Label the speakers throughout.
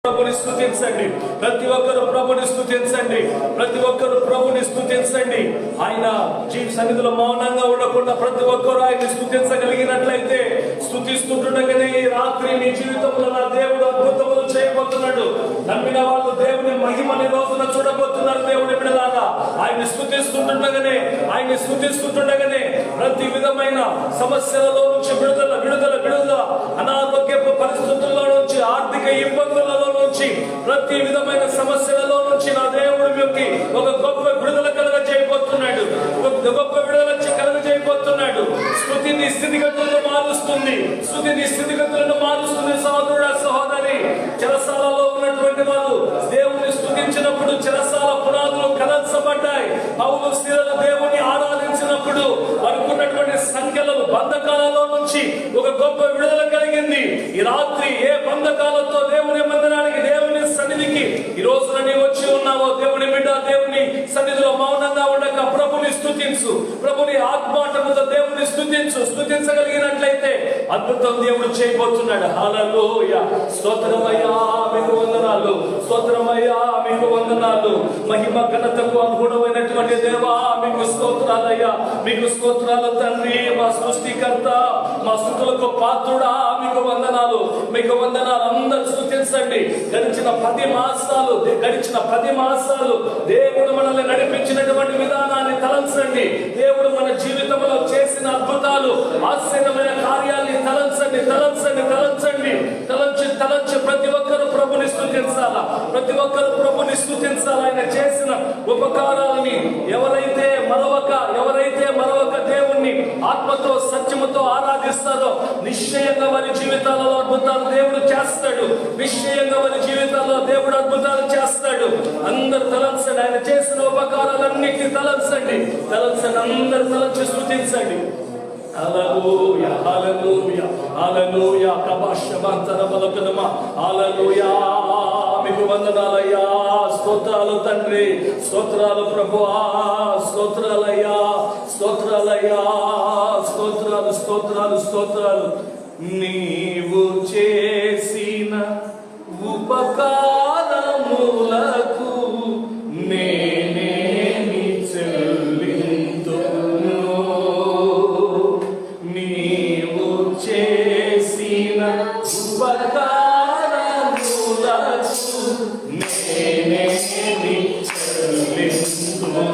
Speaker 1: ప్రభుని స్తుతించండి. ప్రతి ఒక్కరు ప్రభుని స్తుతించండి. ప్రతి ఒక్కరు ప్రభుని స్తుతించండి. ఆయన సన్నిధిలో మౌనంగా ఉండకుండా ప్రతి ఒక్కరు ఆయన స్తుతించగలిగినట్లయితే, స్తుతిస్తుండగానే ఈ రాత్రి నీ జీవితంలో నా దేవుడు అద్భుతములు చేయబోతున్నాడు. నమ్మిన వాళ్ళు దేవుని మహిమని రోజున చూడబోతున్నారు. దేవుని బిడ్డలారా, ఆయన స్తుతిస్తుండగానే ప్రతి విధమైన సమస్యలలో నుంచి విడుదల విడుదల విడుదల, అనారోగ్యపు పరిస్థితుల్లో నుంచి, ఆర్థిక ఇబ్బందులలో నుంచి, ప్రతి విధమైన సమస్యలలో నుంచి నా దేవుడు మీకు ఒక గొప్ప విడుదల కలగజేయబోతున్నాడు. గొప్ప విడుదల కలగజేయబోతున్నాడు. స్తుతి నీ స్థితిగతులను మారుస్తుంది. స్తుతి నీ స్థితిగతులను మారుస్తుంది. సహోదరుడా, సహోదరి, చెరసాలలో ఉన్నటువంటి వారు దేవుని స్తుతించినప్పుడు చెరసాల పునాదులు కదల్చబడ్డాయి. పౌలు స్త్రీలను దేవుని ఆరాధించినప్పుడు అనుకున్నటువంటి సంఖ్యలను బంధకాలలో నుంచి ఒక గొప్ప విడుదల కలిగింది. ఈ రాత్రి ఏ బంధకాలతో దేవుని మందిరానికి, దేవుని సన్నిధికి ఈ రోజున నీవు వచ్చి ఉన్నావో, దేవుని బిడ్డ, దేవుని సన్నిధిలో మౌనంగా ఉండక ప్రభుని స్తుతించు. ప్రభుని ఆత్మాటముతో దేవుని స్తుతించు. స్తుతించగలిగినట్లయితే అద్భుతం దేవుడు చేయబోతున్నాడు. హల్లెలూయా. స్తోత్రమయ్యా, మీకు వందనాలు. స్తోత్రమయ్యా, మీకు వందనాలు. మహిమ ఘనతకు అనుగుణమైనటువంటి దేవా, మీకు స్తోత్రాలయ్యా. మీకు స్తోత్రాలు తండ్రి, మా సృష్టికర్త, మా స్తుతులకు పాత్రుడా, మీకు వందనాలు. మీకు వందనాలు. అందరూ స్తుతించండి. గడిచిన 10 మాసాలు దేవుడు మనల్ని నడిపించినటువంటి విధానాన్ని తలంచండి. దేవుడు మన జీవితంలో చేసిన అద్భుతాలు, ఆశ్చర్యమైన కార్యాన్ని తలంచండి. తలంచి ప్రతి ఒక్కరు ప్రభుని స్తుతించాలా. ప్రతి ఒక్కరు ప్రభుని స్తుతించాలా. ఆయన చేసిన ఉపకారాలని ఎవరైతే మరొక దేవుణ్ణి ఆత్మతో సత్యముతో ఆరాధిస్తారో నిశ్చయంగా వారి జీవితాలలో అద్భుతాలు దేవుడు చేస్తాడు. నిశ్చయంగా వారి జీవితాల్లో దేవుడు అద్భుతాలు చేస్తాడు. అందరు తలంచండి. ఆయన చేసిన ఉపకారాలన్నిటినీ తలంచండి. అందరు తలంచి స్తుతించండి. హల్లెలూయా, హల్లెలూయా, హల్లెలూయా. కబాషమంతర బలకనమా. హల్లెలూయా. మీకు వందనాలయ్యా. స్తోత్రాలు తండ్రి. స్తోత్రాలు ప్రభువా. స్తోత్రాలయ్యా. స్తోత్రాలు. నీవు చేసిన ఉపకారములకు నేనేమి చెల్లింతును? నీవు చేసిన ఉపకారములకు నేనేమి చెల్లింతును?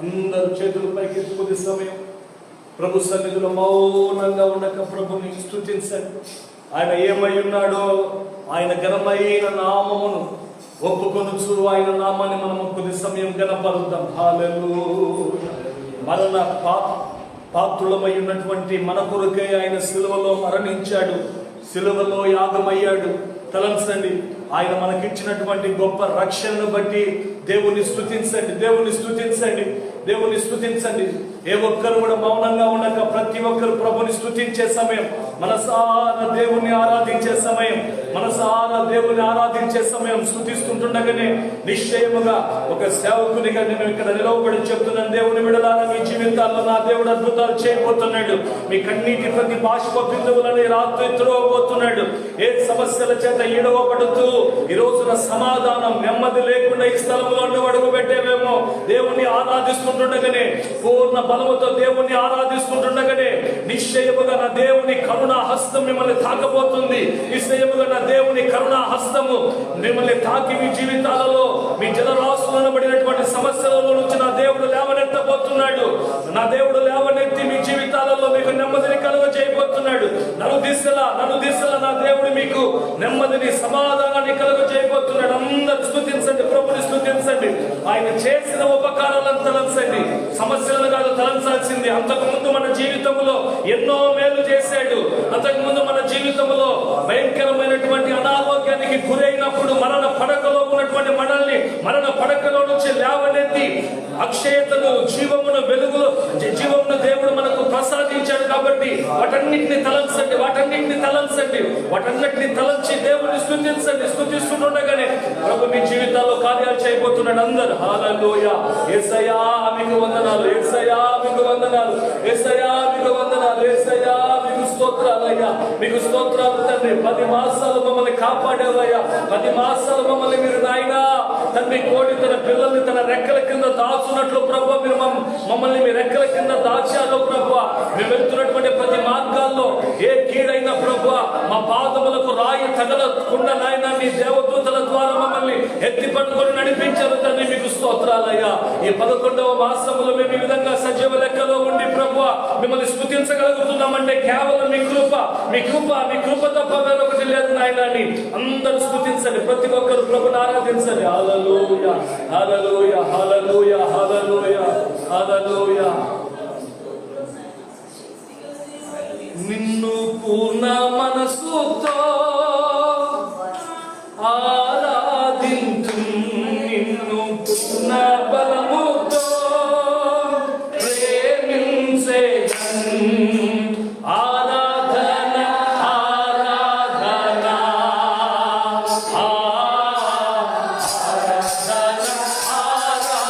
Speaker 1: అందరూ చేతులు పైకెత్తుకునే సమయం ప్రభు సన్నిధిలో మౌనంగా ఉండక ప్రభుని స్తుతించండి. ఆయన ఏమై ఉన్నాడో ఆయన ఘనమైన నామమును ఒప్పుకొనుచు ఆయన నామాన్ని మనము కొద్ది సమయం గణపరుద్దాం. హల్లెలూయా. మరణ పాత్రులమై ఉన్నటువంటి మన కొరకై ఆయన సిలువలో మరణించాడు, సిలువలో యాగమయ్యాడు. తలంచండి, ఆయన మనకిచ్చినటువంటి గొప్ప రక్షణను బట్టి దేవుని స్తుతించండి, దేవుని స్తుతించండి, దేవుని స్తుతించండి. ఏ ఒక్కరు కూడా మౌనంగా ఉండక ప్రతి ఒక్కరు ప్రభుని స్తుతించే సమయం, మనసారా దేవుని ఆరాధించే సమయం, మనసారా దేవుని ఆరాధించే సమయం. స్తుతిస్తుండగానే నిశ్చయముగా ఒక సేవకునిగా నేను ఇక్కడ నిలవబడి చెప్తున్నాను, దేవుని విడలారా మీ జీవితాల్లో నా దేవుడు అద్భుతాలు చేయబోతున్నాడు. మీ కన్నీటి ప్రతి బాష్ప బిందువులని రాత్రి తుడవబోతున్నాడు. ఏ సమస్యల చేత ఈడవబడుతూ ఈ రోజున సమాధానం నెమ్మది లేకుండా ఈ స్థలంలో అడుగు పెట్టేవేమో, దేవుని ఆరాధిస్తుండగానే పూర్ణ బలముతో దేవుని ఆరాధిస్తుండగానే నిశ్చయముగా నా దేవుని కరుణా హస్తం మిమ్మల్ని తాకబోతుంది. నిశ్చయముగా నా దేవుని కరుణా హస్తము మిమ్మల్ని తాకి మీ జీవితాలలో మీ జలరాశులను పడినటువంటి సమస్యలలో నుంచి నా దేవుడు లేవనెత్తబోతున్నాడు. నా దేవుడు లేవనెత్తి మీ జీవితాలలో మీకు నెమ్మదిని కలుగ చేయబోతున్నాడు. నలుదిశ దిశల నా దేవుడు మీకు నెమ్మదిని సమాధానాన్ని కలుగ చేయబోతున్నాడు. అందరూ స్తుతించండి, ప్రభుని స్తుతించండి. ఆయన చేసిన ఉపకారాలను తలంచండి, సమస్యలను కాదు తలంచాల్సింది. అంతకు ముందు మన జీవితంలో ఎన్నో మేలు చేశాడు. అంతకు ముందు మన జీవితంలో భయంకరమైనటువంటి అనారోగ్యానికి గురైనప్పుడు మరణ పడకలో ఉన్నటువంటి మనల్ని మరణ పడకలో నుంచి లేవనెత్తి అక్షయతను, జీవమును, వెలుగులో జీవమును దేవుడు మనకు ప్రసాదించాడు. కాబట్టి వాటన్నిటిని తలంచండి, వాటన్నిటిని తలంచి దేవుడిని స్తుతించండి. స్తుతిస్తుండగానే ప్రభు మీ జీవితాల్లో కార్యాలు చేయబోతున్నాడు. అందరు హల్లెలూయా. యేసయ్యా మీకు వందనాలు, యేసయ్యా మీకు వందనాలు, యేసయ్యా మీకు వందనాలు, యేసయ్యా మీకు స్తోత్రాలయ్యా, మీకు స్తోత్రాలు తండ్రి. 10 మాసాలు మమ్మల్ని కాపాడేవయ్యా, 10 మాసాలు మమ్మల్ని మీరు నాయనా తండ్రి కోడి తన పిల్లల్ని తన రెక్కల కింద దాచున్నట్లు ప్రభు మీరు మమ్మల్ని మీ రెక్కల కింద దాచాలో ప్రభు. మేము వెళ్తున్నటువంటి ప్రతి మార్గాల్లో ఏ కీడైనా ప్రభు మా పాదములకు రాయి తగలకుండా నాయన మీ దేవదూతల ద్వారా మమ్మల్ని ఎత్తి పట్టుకొని నడిపించారు తండ్రి. మీకు స్తోత్రాలయ్యా. ఈ 11వ మాసములో మేము ఈ విధంగా సజీవ లెక్కలో ఉండి ప్రభు మిమ్మల్ని స్తుతించగలుగుతున్నామంటే కేవలం మీ కృప తప్ప వేరొకటి లేదు నాయన అని అందరూ స్తుతించండి. ప్రతి ఒక్కరు ప్రభుని ఆరాధించండి. హల్లెలూయా, హల్లెలూయా, హల్లెలూయా, హల్లెలూయా, హల్లెలూయా. నిన్ను పూర్ణ మనసుతో ఆరాధించు, నిన్ను పూర్ణ బలముతో ప్రేమించేదను. ఆరాధన ఆరాధన ఆరాధన ఆరాధన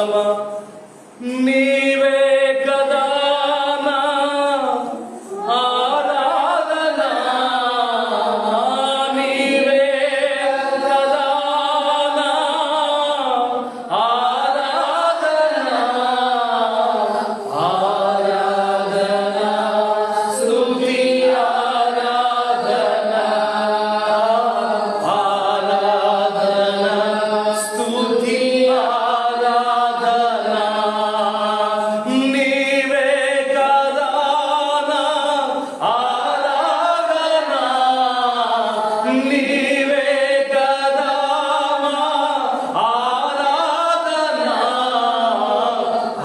Speaker 1: పాడదామా? నీవే కదా నా ఆరాధన, నీవే కదా నా ఆరాధన, ఆరాధన స్తుతి ఆరాధన, ఆరాధన స్తుతి ఆరాధన, నీవే కదా నా ఆరాధన, నీవే కదా మా ఆరాధన,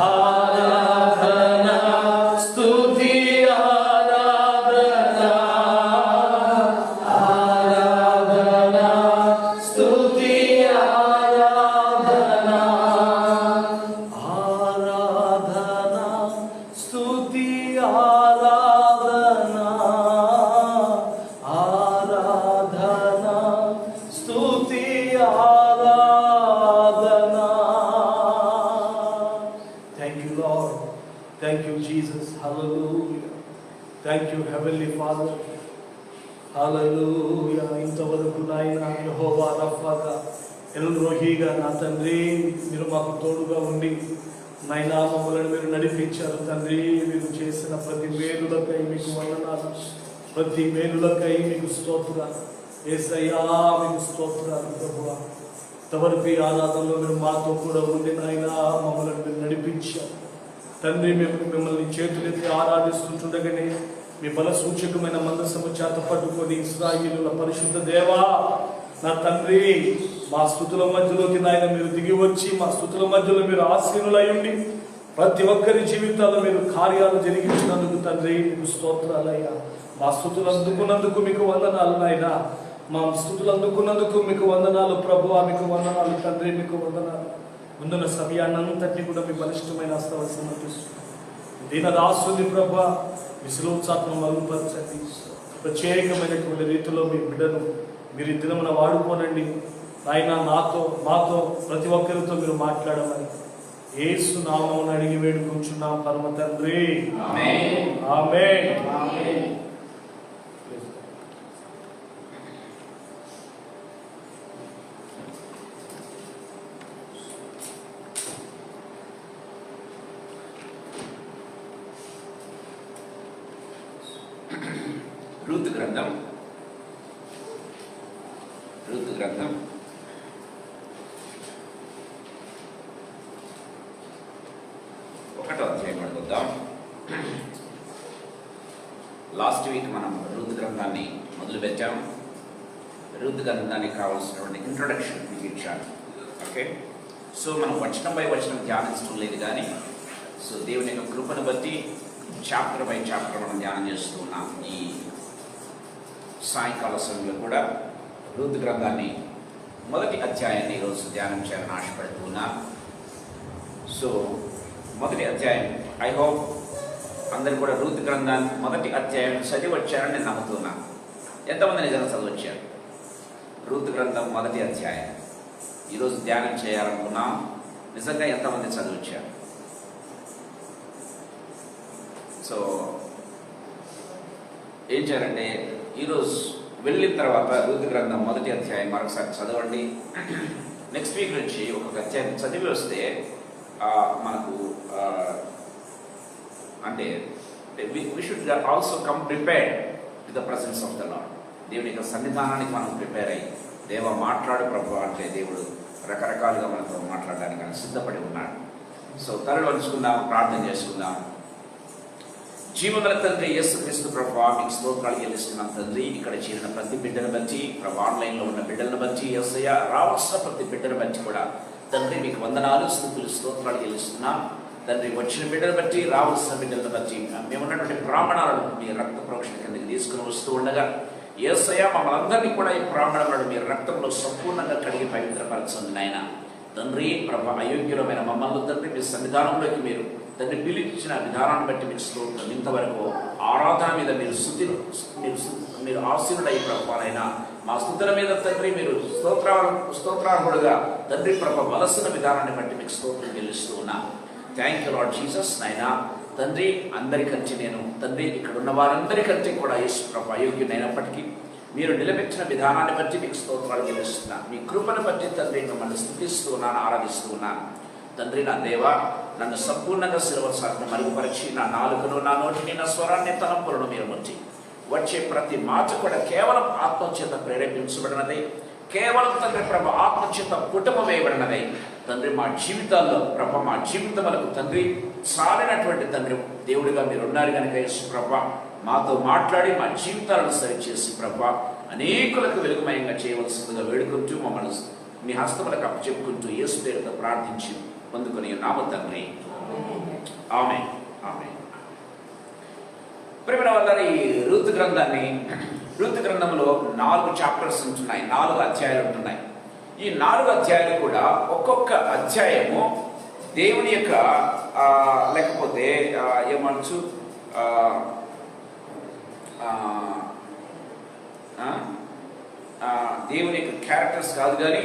Speaker 1: ఆరాధన స్తుతి ఆరాధన, ఆరాధన స్తుతి ఆరాధన, ఆరాధన స్తుతి ఆరాధన, ఆరాధన స్తుతి ఆరాధన. Thank you, Lord. Thank you, Jesus. Hallelujah. Thank you, Heavenly Father. Hallelujah. ఇంతవరకు నాయన యెహోవా రఫాగా, ఎల్ రోహీగా నా తండ్రి మీరు మాకు తోడుగా ఉండి నాయనా మమ్మల్ని మీరు నడిపించారు తండ్రి. మీరు చేసిన ప్రతి మేలులకై మీకు వందనాలు, ప్రతి మేలులకై మీకు స్తోత్రాలు యేసయ్యా, మీకు స్తోత్రాలు ప్రభువా. ఇంతవరకు ఈ ఆరాధనలో మీరు మాతో కూడా ఉండి నాయనా మమ్మల్ని మీరు నడిపించారు తండ్రి. మేము మిమ్మల్ని చేతులెత్తి ఆరాధిస్తుండగానే మీ బల సూచకమైన మందసము చేత పట్టుకొని ఇశ్రాయేలుల పరిశుద్ధ దేవా నా తండ్రి, మా స్తుతుల మధ్యలోకి నాయన మీరు దిగి వచ్చి మా స్తుతుల మధ్యలో మీరు ఆసీనులై ఉండి ప్రతి ఒక్కరి జీవితాల్లో మీరు కార్యాలు జరిగించినందుకు తండ్రి మీకు స్తోత్రాలయ్యా. మా స్తుతులు అందుకున్నందుకు మీకు వందనాలు నాయనా, మా స్తుతులు అందుకున్నందుకు మీకు వందనాలు ప్రభువా, మీకు వందనాలు తండ్రి, మీకు వందనాలు. ముందున్న సమయాన్నంతటినీ కూడా మీ బలిష్టమైన హస్తాలు సమర్పిస్తున్నాను. దీనదాసుని ప్రభా విశ్లోత్సాత్మ మరుగుపరచండి. ప్రత్యేకమైనటువంటి రీతిలో మీ బిడ్డను మీరు ఈ దినమున వాడుకోనండి నాయన. మాతో ప్రతి ఒక్కరితో మీరు మాట్లాడమని యేసు నామమున అడిగి వేడుకుంటున్నాం పరమ తండ్రి, ఆమేన్. ఆమేన్.
Speaker 2: రూతు గ్రంథం 1వ అధ్యాయం చూద్దాం. లాస్ట్ వీక్ మనం రూతు గ్రంథాన్ని మొదలుపెట్టాం. రూతు గ్రంథానికి కావాల్సినటువంటి ఇంట్రొడక్షన్ మీకు ఇచ్చాను. ఓకే, సో మనం వచనం బై వచనం ధ్యానించడం లేదు, కానీ సో దేవుని యొక్క కృపను బట్టి చాప్టర్ బై చాప్టర్ మనం ధ్యానం చేస్తూ ఉన్నాం. ఈ సాయంకాల సమయంలో కూడా రూతు గ్రంథాన్ని మొదటి అధ్యాయాన్ని ఈరోజు ధ్యానం చేయాలని ఆశపడుతూ ఉన్నాను. సో మొదటి అధ్యాయం, ఐ హోప్ అందరు కూడా రూతు గ్రంథాన్ని మొదటి అధ్యాయం చదివి వచ్చారని నేను నమ్ముతున్నాను. ఎంతమంది నిజంగా చదివచ్చారు? రూతు గ్రంథం మొదటి అధ్యాయం ఈరోజు ధ్యానం చేయాలనుకున్నాం. నిజంగా ఎంతమంది చదివచ్చారు? సో ఏం చేయాలంటే ఈరోజు వెళ్ళిన తర్వాత రూతు గ్రంథం మొదటి అధ్యాయం మరొకసారి చదవండి. నెక్స్ట్ వీక్ నుంచి ఒక్కొక్క అధ్యాయం చదివి వస్తే మనకు అంటే we should also come prepared to the presence of the Lord. దేవుని యొక్క సన్నిధానానికి మనం ప్రిపేర్ అయ్యి, దేవ మాట్లాడు ప్రభు అంటే దేవుడు రకరకాలుగా మనతో మాట్లాడడానికి ఆయన సిద్ధపడి ఉన్నాడు. సో తరలి వంచుకుందాం, ప్రార్థన చేసుకుందాం. జీవగల తండ్రి యేసుక్రీస్తు ప్రభువా, మీకు స్తోత్రాలు చెల్లిస్తున్నాం తండ్రి. ఇక్కడ చేరిన ప్రతి బిడ్డను బట్టి, ప్రభు ఆన్లైన్లో ఉన్న బిడ్డలను బట్టి, యేసయ్య రావాల్సిన ప్రతి బిడ్డను బట్టి కూడా తండ్రి మీకు వందనాలు, స్తుతులు, స్తోత్రాలు చెల్లిస్తున్నాం తండ్రి. వచ్చిన బిడ్డను బట్టి, రావాల్సిన బిడ్డలను బట్టి మేమున్నటువంటి బ్రాహ్మణాలను మీ రక్త ప్రోక్షణ కిందకి తీసుకుని వస్తూ ఉండగా యేసయ్య మమ్మల్ని అందరినీ కూడా ఈ బ్రాహ్మణులను మీ రక్తంలో సంపూర్ణంగా కడిగి పవిత్రపరచండి నాయన తండ్రి. ప్రభు అయోగ్యులమైన మమ్మల్ని తండ్రి మీ సన్నిధానంలోకి మీరు తండ్రి పిలిచిన విధానాన్ని బట్టి మీకు స్తోత్రం. ఇంతవరకు ఆరాధన మీద మీరు ఆశీనుడై ప్రభువానైనా మా స్తుతుల మీద తండ్రి మీరు స్తోత్రార్హుడుగా తండ్రి ప్రభ వలసిన విధానాన్ని బట్టి మీకు స్తోత్రం చెల్లిస్తూ ఉన్నా. Thank you Lord Jesus. నాయన తండ్రి అందరికంటే నేను తండ్రి ఇక్కడ ఉన్న వారందరికంటే కూడా యేసు ప్రభ అయోగ్యునైనప్పటికీ మీరు నిలబెట్టిన విధానాన్ని బట్టి మీకు స్తోత్రాలు చెల్లిస్తున్నాను. మీ కృపను బట్టి తండ్రి మిమ్మల్ని స్తుతిస్తూ ఉన్నాను, ఆరాధిస్తూ ఉన్నాను. తండ్రి నా దేవా, నన్ను సంపూర్ణంగా శిలువ సాధన మరుగుపరిచి నా నాలుకను, నా నోటిని, నా స్వరాన్ని, తలంపులను మీరు ముంచి వచ్చే ప్రతి మాట కూడా కేవలం ఆత్మచేత ప్రేరేపించబడినదే, కేవలం తండ్రి ప్రభ ఆత్మచేత కుటుంబం వేయబడినదే. తండ్రి మా జీవితాల్లో ప్రభ మా జీవితములకు తండ్రి చాలినటువంటి తండ్రి దేవుడిగా మీరు ఉన్నారు కనుక యేసు ప్రభ మాతో మాట్లాడి మా జీవితాలను సరిచేసి ప్రభ అనేకులకు వెలుగుమయంగా చేయవలసిందిగా వేడుకుంటూ మమ్మల్ని మీ హస్తములకు అప్పచెప్పుకుంటూ యేసు పేరుతో ప్రార్థించి పొందుకొని నామ తండ్రి, ఆమేన్. ఆమేన్. ప్రియమైన వాళ్ళ ఈ రూతు గ్రంథంలో 4 చాప్టర్స్ ఉంటున్నాయి, 4 అధ్యాయాలు ఉంటున్నాయి. ఈ 4 అధ్యాయాలు కూడా ఒక్కొక్క అధ్యాయము దేవుని యొక్క లేకపోతే ఏమనొచ్చు దేవుని యొక్క క్యారెక్టర్స్ కాదు, కానీ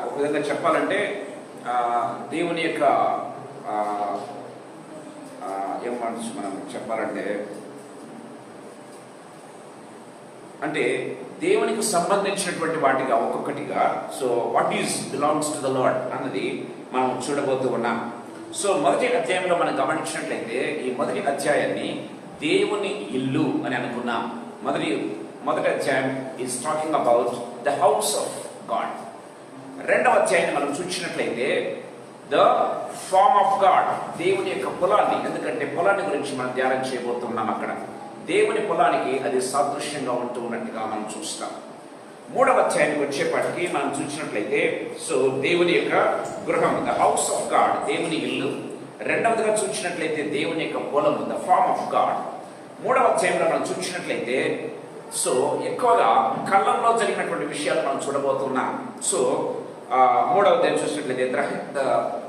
Speaker 2: ఒక విధంగా చెప్పాలంటే దేవుని యొక్క ఏమనొచ్చు మనం చెప్పాలంటే అంటే దేవునికి సంబంధించినటువంటి వాటిగా ఒక్కొక్కటిగా. So what is belongs to the lord అన్నది మనం చూడబోతూ ఉన్నాం. సో మొదటి అధ్యాయంలో మనం గమనించినట్లయితే ఈ మొదటి అధ్యాయాన్ని దేవుని ఇల్లు అని అనుకున్నాం. మొదటి అధ్యాయం is talking about the house of God. రెండవ అధ్యాయాన్ని మనం చూసినట్లయితే ద ఫార్మ్ ఆఫ్ గాడ్, దేవుని యొక్క పొలాన్ని. ఎందుకంటే పొలాన్ని గురించి మనం ధ్యానం చేయబోతున్నాం. అక్కడ దేవుని పొలానికి అది సాదృశ్యంగా ఉంటూ ఉన్నట్టుగా మనం చూస్తాం. మూడవ అధ్యాయానికి వచ్చేపాటికి మనం చూసినట్లయితే సో దేవుని యొక్క గృహం, ద హౌస్ ఆఫ్ గాడ్, దేవుని ఇల్లు. రెండవదిగా చూసినట్లయితే దేవుని యొక్క పొలము, ద ఫార్మ్ ఆఫ్ గాడ్. మూడవ అధ్యాయంలో మనం చూసినట్లయితే సో ఎక్కువగా కళ్ళంలో జరిగినటువంటి విషయాలు మనం చూడబోతున్నాం. సో మూడవ అధ్యాయం చూసినట్లయితే ద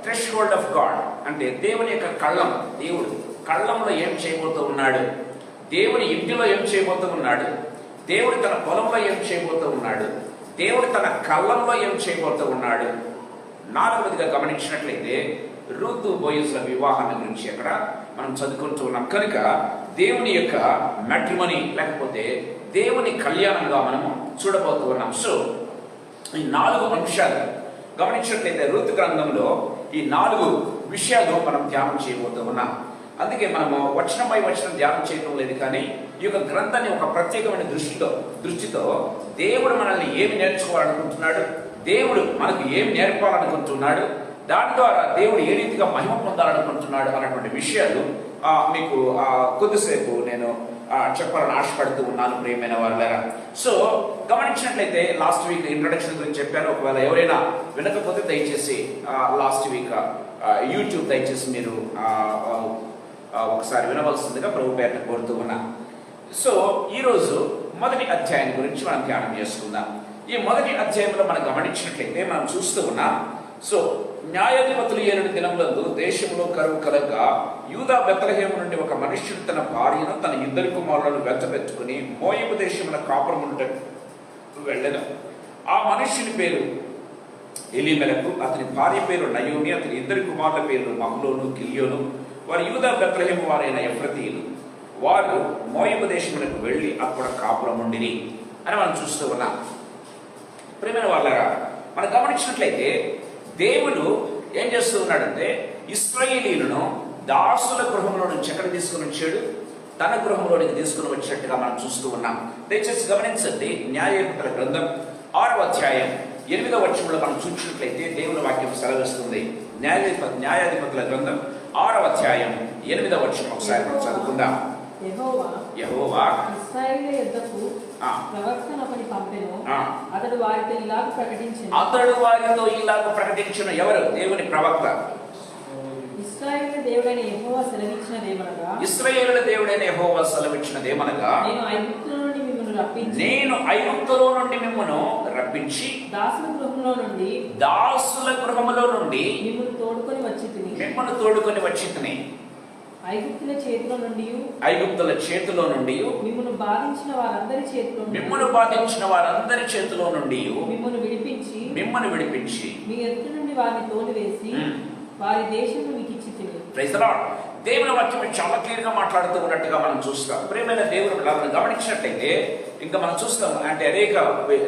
Speaker 2: థ్రెష్హోల్డ్ ఆఫ్ గాడ్, అంటే దేవుని యొక్క కళ్ళం. దేవుడు కళ్ళంలో ఏం చేయబోతూ ఉన్నాడు, దేవుని ఇంటిలో ఏం చేయబోతూ ఉన్నాడు, దేవుడు తన పొలంలో ఏం చేయబోతూ ఉన్నాడు, దేవుడు తన కళ్ళంలో ఏం చేయబోతూ ఉన్నాడు. నాలుగవదిగా గమనించినట్లయితే రూతు బోయజుల వివాహాన్ని గురించి అక్కడ మనం చదువుకుంటూ ఉన్నాం. కనుక దేవుని యొక్క మ్యాట్రిమనీ లేకపోతే దేవుని కళ్యాణంగా మనము చూడబోతూ ఉన్నాం. సో ఈ 4 అంశాలు గమనించినట్లయితే రూతు గ్రంథంలో ఈ 4 విషయాలు మనం ధ్యానం చేయబోతూ ఉన్నాం. అందుకే మనము వచనం బై వచనం ధ్యానం చేయడం లేదు, కానీ ఈ యొక్క గ్రంథాన్ని ఒక ప్రత్యేకమైన దృష్టితో దేవుడు మనల్ని ఏమి నేర్చుకోవాలనుకుంటున్నాడు, దేవుడు మనకు ఏమి నేర్పాలనుకుంటున్నాడు, దాని ద్వారా దేవుడు ఏ రీతిగా మహిమ పొందాలనుకుంటున్నాడు అన్నటువంటి విషయాలు మీకు కొద్దిసేపు నేను చెప్పాలని ఆశపడుతూ ఉన్నాను ప్రియమైన వాళ్ళారా. సో గమనించినట్లయితే లాస్ట్ వీక్ ఇంట్రొడక్షన్ గురించి చెప్పాను. ఒకవేళ ఎవరైనా వినకపోతే దయచేసి లాస్ట్ వీక్ యూట్యూబ్ దయచేసి మీరు ఒకసారి వినవలసిందిగా ప్రభు పేరును కోరుతూ ఉన్నా. సో ఈరోజు మొదటి అధ్యాయం గురించి మనం ధ్యానం చేసుకుందాం. ఈ మొదటి అధ్యాయంలో మనం గమనించినట్లయితే మనం చూస్తూ ఉన్నాం. సో న్యాయాధిపతులు 7 దినములందు దేశంలో కరువు కలగా యూదా బెత్లెహేము నుండి ఒక మనుష్యుడు తన భార్యను తన 2 కుమారులను వెంటబెట్టుకుని మోయాబు దేశమున కాపురముండకు వెళ్ళెను. ఆ మనుష్యుని పేరు ఎలీమెలకు, అతని భార్య పేరు నయోమి, అతని 2 కుమారుల పేర్లు మహ్లోను, గిల్యోను. వారు యూదా బెత్లెహేము వారైన ఎఫ్రతీయులు. వారు మోయాబు దేశమునకు వెళ్ళి అక్కడ కాపురముండిరి అని మనం చూస్తూ ఉన్నాం. ప్రియమైన వాళ్ళరా, మనం గమనించినట్లయితే దేవుడు ఏం చేస్తూ ఉన్నాడంటే ఇశ్రాయేలీయులను దాసుల గృహంలో నుంచి ఎక్కడ తీసుకుని వచ్చాడు, తన గృహంలోనికి తీసుకుని వచ్చినట్టుగా మనం చూస్తూ ఉన్నాం. దయచేసి గమనించండి. న్యాయాధిపతుల గ్రంథం 6వ అధ్యాయం 8వ వచనంలో మనం చూసినట్లయితే దేవుని వాక్యం సెలవిస్తుంది. న్యాయాధిపతుల గ్రంథం 6వ అధ్యాయం 8వ వచనం ఒకసారి మనం చదువుకుందాం. యెహోవా
Speaker 3: ఇశ్రాయేలు యొద్దకు ప్రవక్తనొకని పంపెను. అతడు వారితో ఇలాగ ప్రకటించెను. ఎవరు? దేవుని ప్రవక్త. ఇశ్రాయేలు దేవుడైన యెహోవా సెలవిచ్చినదేమనగా నేను ఐగుప్తులో నుండి మిమ్మును రప్పించి దాసుల గృహములో నుండి మిమ్మును తోడుకొని వచ్చితిని. ఐగుప్తుల చేతిలో నుండి
Speaker 2: ఐగుప్తుల చేతిలో నుండి
Speaker 3: మిమ్మును బాధించిన వారందరి చేతిలో
Speaker 2: మిమ్మును బాధించిన వారందరి చేతిలో నుండి
Speaker 3: మిమ్మును విడిపించి మీ ఎదుట నుండి వారిని తోలివేసి వారి దేశంలో మీకు ఇచ్చి తిని.
Speaker 2: Praise the lord. దేవుని వాక్యం చాలా క్లియర్ గా మాట్లాడుతూ ఉన్నట్టుగా మనం చూస్తాం. ప్రియమైన దేవుని బిడ్డలను గమనించినట్లయితే ఇంకా మనం చూస్తాం, అంటే అనేక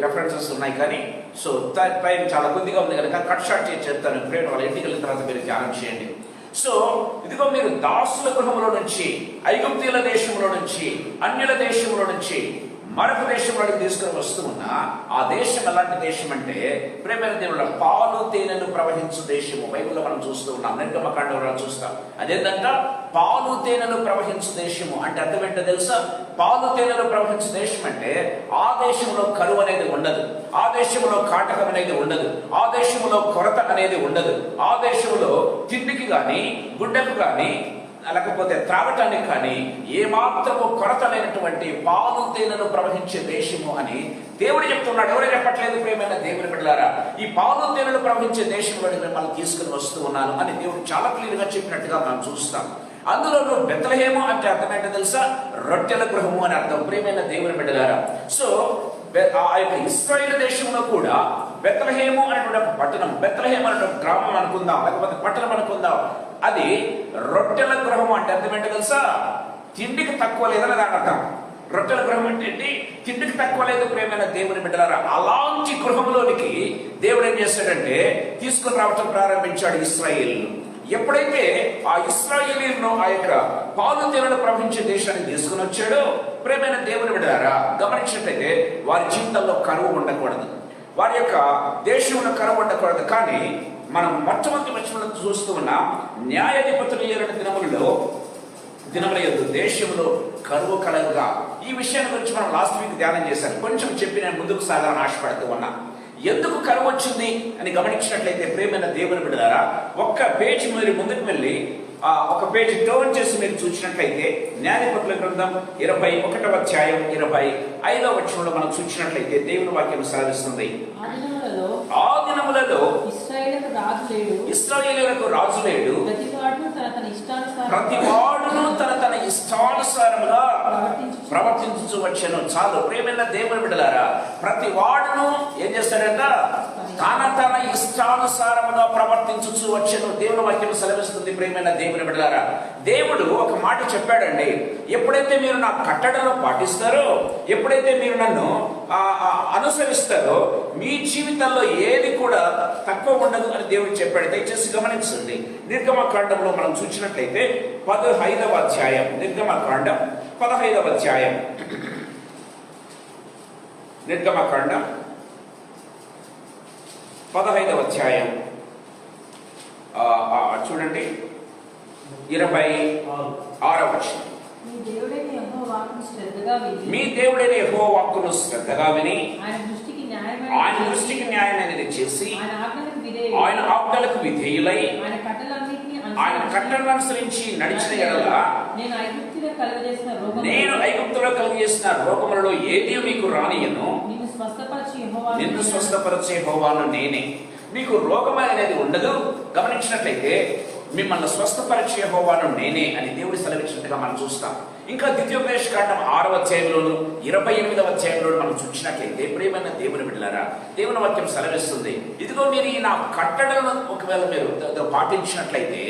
Speaker 2: రెఫరెన్సెస్ ఉన్నాయి, కానీ సో టైం చాలా కొద్దిగా ఉంది కనుక కట్ షార్ట్ చేసి చెప్తాను. ప్రేమ వాళ్ళ ఇంటికి వెళ్ళిన తర్వాత మీరు ధ్యానం చేయండి. సో ఇదిగో మీరు దాసుల గృహంలో నుంచి, ఐగుప్తీయుల దేశంలో నుంచి, అన్యుల దేశంలో నుంచి మరొక దేశంలోకి తీసుకుని వస్తూ ఉన్నా ఆ దేశం ఎలాంటి దేశం అంటే ప్రేమైన దేవుళ్ళ పాలు తేనెలు ప్రవహించు దేశము. బైబిల్లో మనం చూస్తూ ఉన్నాం, నిర్గమకాండంలో చూస్తాం. అదేంటంటే పాలు తేనెలు ప్రవహించు దేశము అంటే అర్థం ఏంటో తెలుసా? పాలు తేనెలు ప్రవహించు దేశం అంటే ఆ దేశంలో కరువు అనేది ఉండదు, ఆ దేశంలో కాటకం అనేది ఉండదు, ఆ దేశంలో కొరత అనేది ఉండదు, ఆ దేశంలో తిండికి కానీ గుడ్డకు కానీ లేకపోతే త్రాగటానికి కానీ ఏమాత్రము కొరత లేనటువంటి పాలు తేనెలు ప్రవహించే దేశము అని దేవుడు చెప్తున్నాడు. ఎవరో చెప్పట్లేదు. ప్రియమైన దేవుని బిడ్డలారా, ఈ పాలు తేనెలు ప్రవహించే దేశంలోని మిమ్మల్ని తీసుకుని వస్తూ ఉన్నాను అని దేవుడు చాలా క్లియర్ గా చెప్పినట్టుగా మనం చూస్తాం. అందులో బెత్లెహేము అంటే అర్థం ఏంటో తెలుసా? రొట్టెల గృహము అని అర్థం. ప్రియమైన దేవుని బిడ్డలారా, సో ఆ యొక్క ఇశ్రాయేలు దేశంలో కూడా బెత్లెహేము అనేటువంటి ఒక పట్టణం, బెత్లెహేము అనే గ్రామం అనుకుందాం, లేకపోతే పట్టణం అనుకుందాం, అది రొట్టెల గృహం అంటే అర్థం ఏంటో తెలుసా? తిండికి తక్కువ లేదని దాని అర్థం. రొట్టెల గృహం అంటే ఏంటి? తిండికి తక్కువ లేదు. ప్రియమైన దేవుని బిడ్డలారా, అలాంటి గృహంలోనికి దేవుడు ఏం చేశాడంటే తీసుకుని రావటం ప్రారంభించాడు ఇశ్రాయేలు. ఎప్పుడైతే ఆ ఇశ్రాయేలీయులను ఆ యొక్క పాలు తేనెలు ప్రవహించే దేశాన్ని తీసుకుని వచ్చాడో ప్రియమైన దేవుని బిడ్డలారా, గమనించినట్లయితే వారి జీవితంలో కరువు ఉండకూడదు, వారి యొక్క దేశంలో కరువు ఉండకూడదు. కానీ మనం మొట్టమొదటి వచనంలో చూస్తూ ఉన్నాం, న్యాయాధిపతులు ఏలిన దినముల యందు దేశంలో కరువు కలగగా. ఈ విషయాన్ని గురించి మనం లాస్ట్ వీక్ ధ్యానం చేశాను. కొంచెం చెప్పి నేను ముందుకు సాగాలని ఆశపడుతూ ఉన్నా. ఎందుకు కరువు వచ్చింది అని గమనించినట్లయితే ప్రియమైన దేవుని బిడ్డలారా, ఒక్క పేజీ మీరు ముందుకు వెళ్ళి ఒక పేజీ టర్న్ చేసి మీరు చూసినట్లయితే న్యాయాధిపతుల గ్రంథం 21వ అధ్యాయం 25వ వచనంలో మనం చూసినట్లయితే దేవుని వాక్యం సాధిస్తుంది. ఆ దినములలో ఇశ్రాయేలీయులకు రాజు లేడు, ప్రతి వాడును తన ఇష్టానుసారముగా ప్రవర్తించు వచ్చాను. చాలు ప్రియమైన దేవుని బిడ్డలారా, ప్రతి వాడును ఏం చేస్తాడంట? తన ఇష్టానుసారముగా ప్రవర్తించు వచ్చాను. దేవుని వాక్యం సెలవిస్తుంది. ప్రియమైన దేవుని బిడ్డలారా, దేవుడు ఒక మాట చెప్పాడండి, ఎప్పుడైతే మీరు నా కట్టడలో పాటిస్తారో, ఎప్పుడైతే మీరు నన్ను అనుసరిస్తారో మీ జీవితంలో ఏది కూడా తక్కువ ఉండదు అని దేవుడు చెప్పాడు. దయచేసి గమనించండి. నిర్గమకాండంలో మనం చూసినట్లయితే 15వ అధ్యాయం, నిర్గమకాండం 15వ అధ్యాయం, నిర్గమకాండం 15వ అధ్యాయం చూడండి 26వ వచనం. మీ దేవుడైన యెహోవా వాక్కును శ్రద్ధగా విని ఆయన దృష్టికి న్యాయమైనది చేసి ఆయన ఆజ్ఞలకు విధేయులై ఆయన కట్టడలను అనుసరించి నడిచిన యెడల నేను ఐగుప్తులో కలుగజేసిన రోగములలో ఏది మీకు రానియను, నిన్ను స్వస్థపరిచే యెహోవాను నేనే. మీకు రోగం అనేది ఉండదు. గమనించినట్లయితే మిమ్మల్ని స్వస్థపరిచే యెహోవాను నేనే అని దేవుడి సెలవిచ్చినట్టుగా మనం చూస్తాం. ఇంకా ద్వితీయోపదేశకాండం 6వ అధ్యాయంలోను 28వ అధ్యాయంలోను మనం చూసినట్లయితే ప్రియమైన దేవుని బిడ్డలారా, దేవుని వాక్యం సెలవిస్తుంది, ఇదిగో మీరు ఈ నా కట్టడలను ఒకవేళ మీరు పాటించినట్లయితే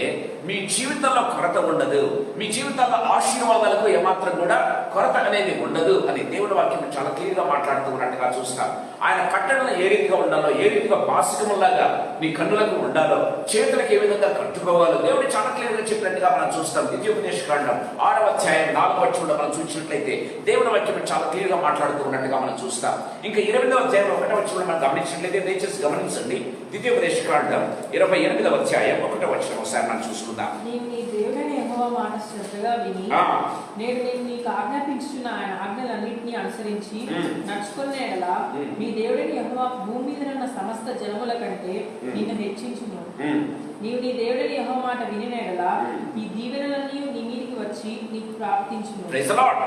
Speaker 2: మీ జీవితంలో కొరత ఉండదు, మీ జీవితంలో ఆశీర్వాదాలకు ఏమాత్రం కూడా కొరత అనేది ఉండదు అని దేవుని వాక్యం చాలా క్లియర్ గా మాట్లాడుతూ ఉన్నట్టుగా చూస్తాం. ఆయన కట్టడలు ఏ రీతిగా ఉండాలో, ఏ రీతిగా బాసికములాగా మీ కన్నులకు ఉండాలో, చేతులకు ఏ విధంగా కట్టుకోవాలో దేవుడు చాలా క్లియర్ గా చెప్పినట్టుగా మనం చూస్తాం. ద్వితీయోపదేశకాండం 6వ అధ్యాయం 4వ వచనంలో మనం చూసినట్లయితే దేవుని వాక్యం చాలా క్లియర్ గా మాట్లాడుతూ ఉన్నట్టుగా మనం చూస్తాం. ఇంకా 28వ అధ్యాయం 1వ వచనంలో మనం గమనించినట్లయితే దయచేసి గమనించండి. ద్వితీయోపదేశకాండం 28వ అధ్యాయం 1వ వచనం ఒకసారి మనం చూసుకుందాం.
Speaker 3: నేను నీకు ఆజ్ఞాపించుచున్న ఆయన ఆజ్ఞలన్నింటినీ అనుసరించి నడుచుకున్న యెడల మీ దేవుడైన యెహోవా భూమి మీద ఉన్న సమస్త జనముల కంటే నిన్ను హెచ్చించును. నీవు నీ దేవుడైన యెహోవా మాట వినిన యెడల ఈ దీవెనలన్నీ నీ మీదికి వచ్చి నీకు ప్రాప్తించును.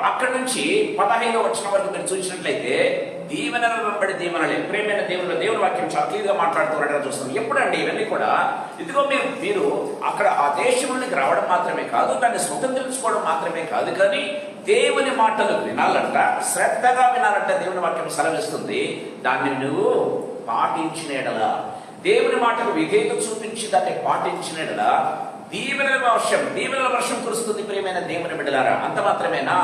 Speaker 2: అక్కడి నుంచి 15వ వచనం వరకు మీరు చూసినట్లయితే దీవెనల వెంబడి దీవెనలే. ప్రేమైన దేవుని వాక్యం చాలా క్లియర్ గా మాట్లాడుతున్నట్టుగా చూస్తాం. ఎప్పుడండి ఇవన్నీ కూడా? ఇదిగో మీరు అక్కడ ఆ దేశంలోకి రావడం మాత్రమే కాదు, దాన్ని స్వతంత్రించుకోవడం మాత్రమే కాదు, కానీ దేవుని మాటలు వినాలంట, శ్రద్ధగా వినాలంట. దేవుని వాక్యం సెలవిస్తుంది. దాన్ని నువ్వు పాటించిన ఎడల, దేవుని మాటకు విధేయత చూపించి దాన్ని పాటించిన ఎడల దీవెనల వర్షం కురుస్తుంది. ప్రియమైన దేవుని బిడ్డలారా, అంత మాత్రమేనా?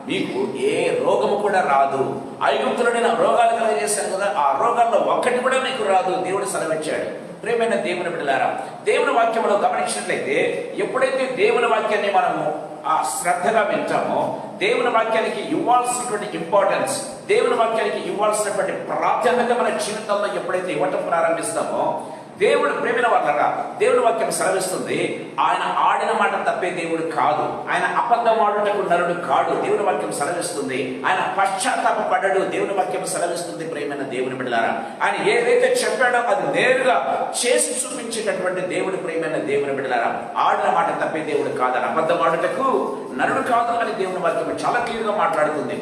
Speaker 2: మీకు ఏ రోగము కూడా రాదు. ఐగుప్తులో నేను రోగాలు కలగజేశాను కదా, ఆ రోగాల్లో ఒక్కటి కూడా మీకు రాదు. దేవుడు సెలవిచ్చాడు. ప్రియమైన దేవుని బిడ్డలారా, దేవుని వాక్యంలో గమనించినట్లయితే, ఎప్పుడైతే దేవుని వాక్యాన్ని మనము శ్రద్ధగా వింటామో, దేవుని వాక్యానికి ఇవ్వాల్సినటువంటి ఇంపార్టెన్స్, దేవుని వాక్యానికి ఇవ్వాల్సినటువంటి ప్రాధాన్యత మన జీవితంలో ఎప్పుడైతే ఇవ్వటం ప్రారంభిస్తామో, దేవుడు ప్రేమైన వాళ్ళగా దేవుని వాక్యం సెలవిస్తుంది. ఆయన ఆడిన మాట తప్పే దేవుడు కాదు. ఆయన అబద్ధం ఆడుటకు నరుడు కాడు. దేవుని వాక్యం సెలవిస్తుంది. ఆయన పశ్చాత్తాపపడ్డాడు. దేవుని వాక్యం సెలవిస్తుంది. ప్రేమైన దేవుని బిడ్డలారా, ఆయన ఏదైతే చెప్పాడో అది నేరుగా చేసి చూపించేటటువంటి దేవుడు. ప్రేమైన దేవుని బిడ్డలారా, ఆడిన మాట తప్పే దేవుడు కాదు. ఆయన అబద్ధం ఆడుటకు నరుడు కాదు అని దేవుని వాక్యం చాలా క్లియర్ గా మాట్లాడుతుంది.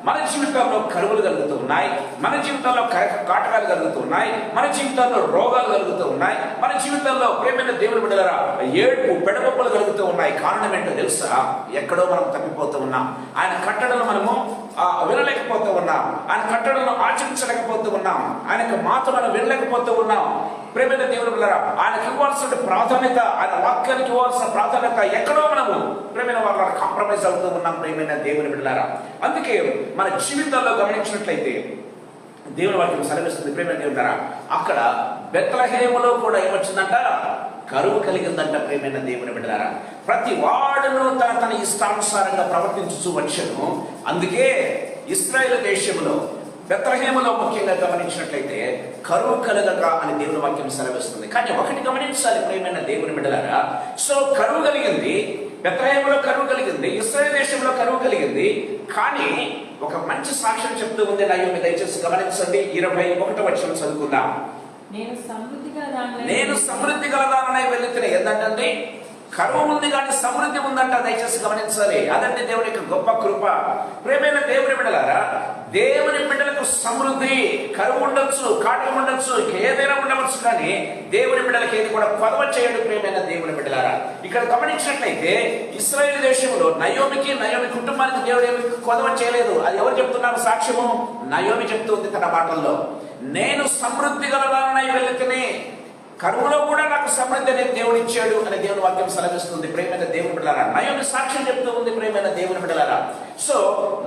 Speaker 2: మన జీవితాల్లో కరువులు కలుగుతూ ఉన్నాయి, మన జీవితాల్లో కాటకాలు కలుగుతూ ఉన్నాయి, మన జీవితాల్లో రోగాలు కలుగుతూ ఉన్నాయి, మన జీవితాల్లో ప్రేమైన దేవుని బిడ్డలారా ఏడుపు పెడబొబ్బలు కలుగుతూ ఉన్నాయి. కారణం ఏంటో తెలుసా? ఎక్కడో మనం తప్పిపోతూ ఉన్నాం. ఆయన కట్టడలు మనము వినలేకపోతూ ఉన్నాం. ఆయన కట్టడలను ఆచరించలేకపోతూ ఉన్నాం. ఆయనకు మాట మనం వినలేకపోతూ ఉన్నాం. ప్రేమైన దేవుని బిడ్డలారా, ఆయనకి ఇవ్వాల్సిన ప్రాధాన్యత, ఆయన వాక్యానికి ఇవ్వాల్సిన ప్రాధాన్యత ఎక్కడో మనము ప్రేమైన వాళ్ళ కాంప్రమైజ్ అవుతూ ఉన్నాం. ప్రేమైన దేవుని బిడ్డలారా, అందుకే మన జీవితాల్లో గమనించినట్లయితే దేవుని వాక్యం సెలవిస్తుంది. ప్రేమైన దేవుని బిడ్డలారా, అక్కడ బెత్లెహేములో కూడా ఏమొచ్చిందంట? కరువు కలిగిందంట. ప్రేమైన దేవుని బిడ్డలారా, ప్రతి వాడును తన ఇష్టానుసారంగా ప్రవర్తించుతూ వచ్చాను. అందుకే ఇశ్రాయేలు దేశంలో బెత్లెహేములో ముఖ్యంగా గమనించినట్లయితే కరువు కలగక అని దేవుని వాక్యం సెలవిస్తుంది. కానీ ఒకటి గమనించాలి ప్రియమైన దేవుని బిడ్డలారా, సో కరువు కలిగింది, బెత్లెహేములో కరువు కలిగింది, ఇశ్రాయేలు దేశంలో కరువు కలిగింది. కానీ ఒక మంచి సాక్ష్యం చెప్తూ ఉంది నయోమి. దయచేసి గమనించండి. 21వ వచనం చదువుకుందాం. నేను సమృద్ధి గలదానై వెళుతున్నా. ఏంటంటే కరువు ఉంది కానీ సమృద్ధి ఉందంట. దయచేసి గమనించాలి. అదంటే దేవుని యొక్క గొప్ప కృప. ప్రేమైన దేవుని బిడ్డలారా, దేవుని బిడ్డలకు సమృద్ధి, కరువు ఉండొచ్చు, కాటం ఉండొచ్చు, ఏదైనా ఉండవచ్చు, కానీ దేవుని బిడ్డలకి ఏది కూడా కొదవ చేయడు. ప్రేమైన దేవుని బిడ్డలారా, ఇక్కడ గమనించినట్లయితే ఇశ్రాయేలు దేశంలో నయోమి కుటుంబానికి దేవుడు ఏమి కొదవ చేయలేదు. అది ఎవరు చెప్తున్నారు సాక్ష్యము? నయోమి చెప్తుంది తన మాటల్లో. నేను సమృద్ధి గలదానై వెళుతునే, కరువులో కూడా నాకు సమృద్ధి అనేది దేవుడు ఇచ్చాడు అని దేవుని వాక్యం సెలవిస్తుంది. ప్రేమైన దేవుని బిడ్డలారా, నయోమి సాక్ష్యం చెప్తూ ఉంది. ప్రేమైన దేవుని బిడ్డలారా, సో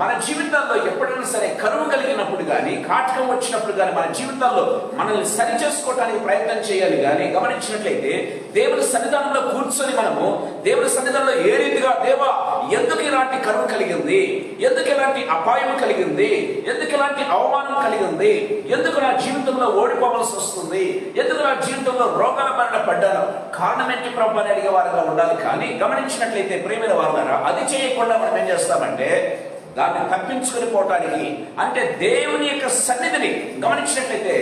Speaker 2: మన జీవితాల్లో ఎప్పుడైనా సరే కరువు కలిగినప్పుడు కానీ, కాటకం వచ్చినప్పుడు కానీ, మన జీవితాల్లో మనల్ని సరి చేసుకోవడానికి ప్రయత్నం చేయాలి. కానీ గమనించినట్లయితే దేవుని సన్నిధానంలో కూర్చొని మనము దేవుని సన్నిధానంలో ఏ రీతిగా, దేవా ఎందుకు ఇలాంటి కరువు కలిగింది, ఎందుకు ఇలాంటి అపాయం కలిగింది, ఎందుకు ఇలాంటి అవమానం కలిగింది, ఎందుకు నా జీవితంలో ఓడిపోవలసి వస్తుంది, ఎందుకు నా జీవితంలో రోగాల బారిన పడ్డాను, కారణం ఏంటి ప్రభు అని అడిగే వారిగా ఉండాలి. కానీ గమనించినట్లయితే ప్రేమైన వారులారా, అది చేయకుండా మనం ఏం చేస్తామంటే దాన్ని తప్పించుకొని పోవటానికి, అంటే దేవుని యొక్క సన్నిధిని గమనించినట్లయితే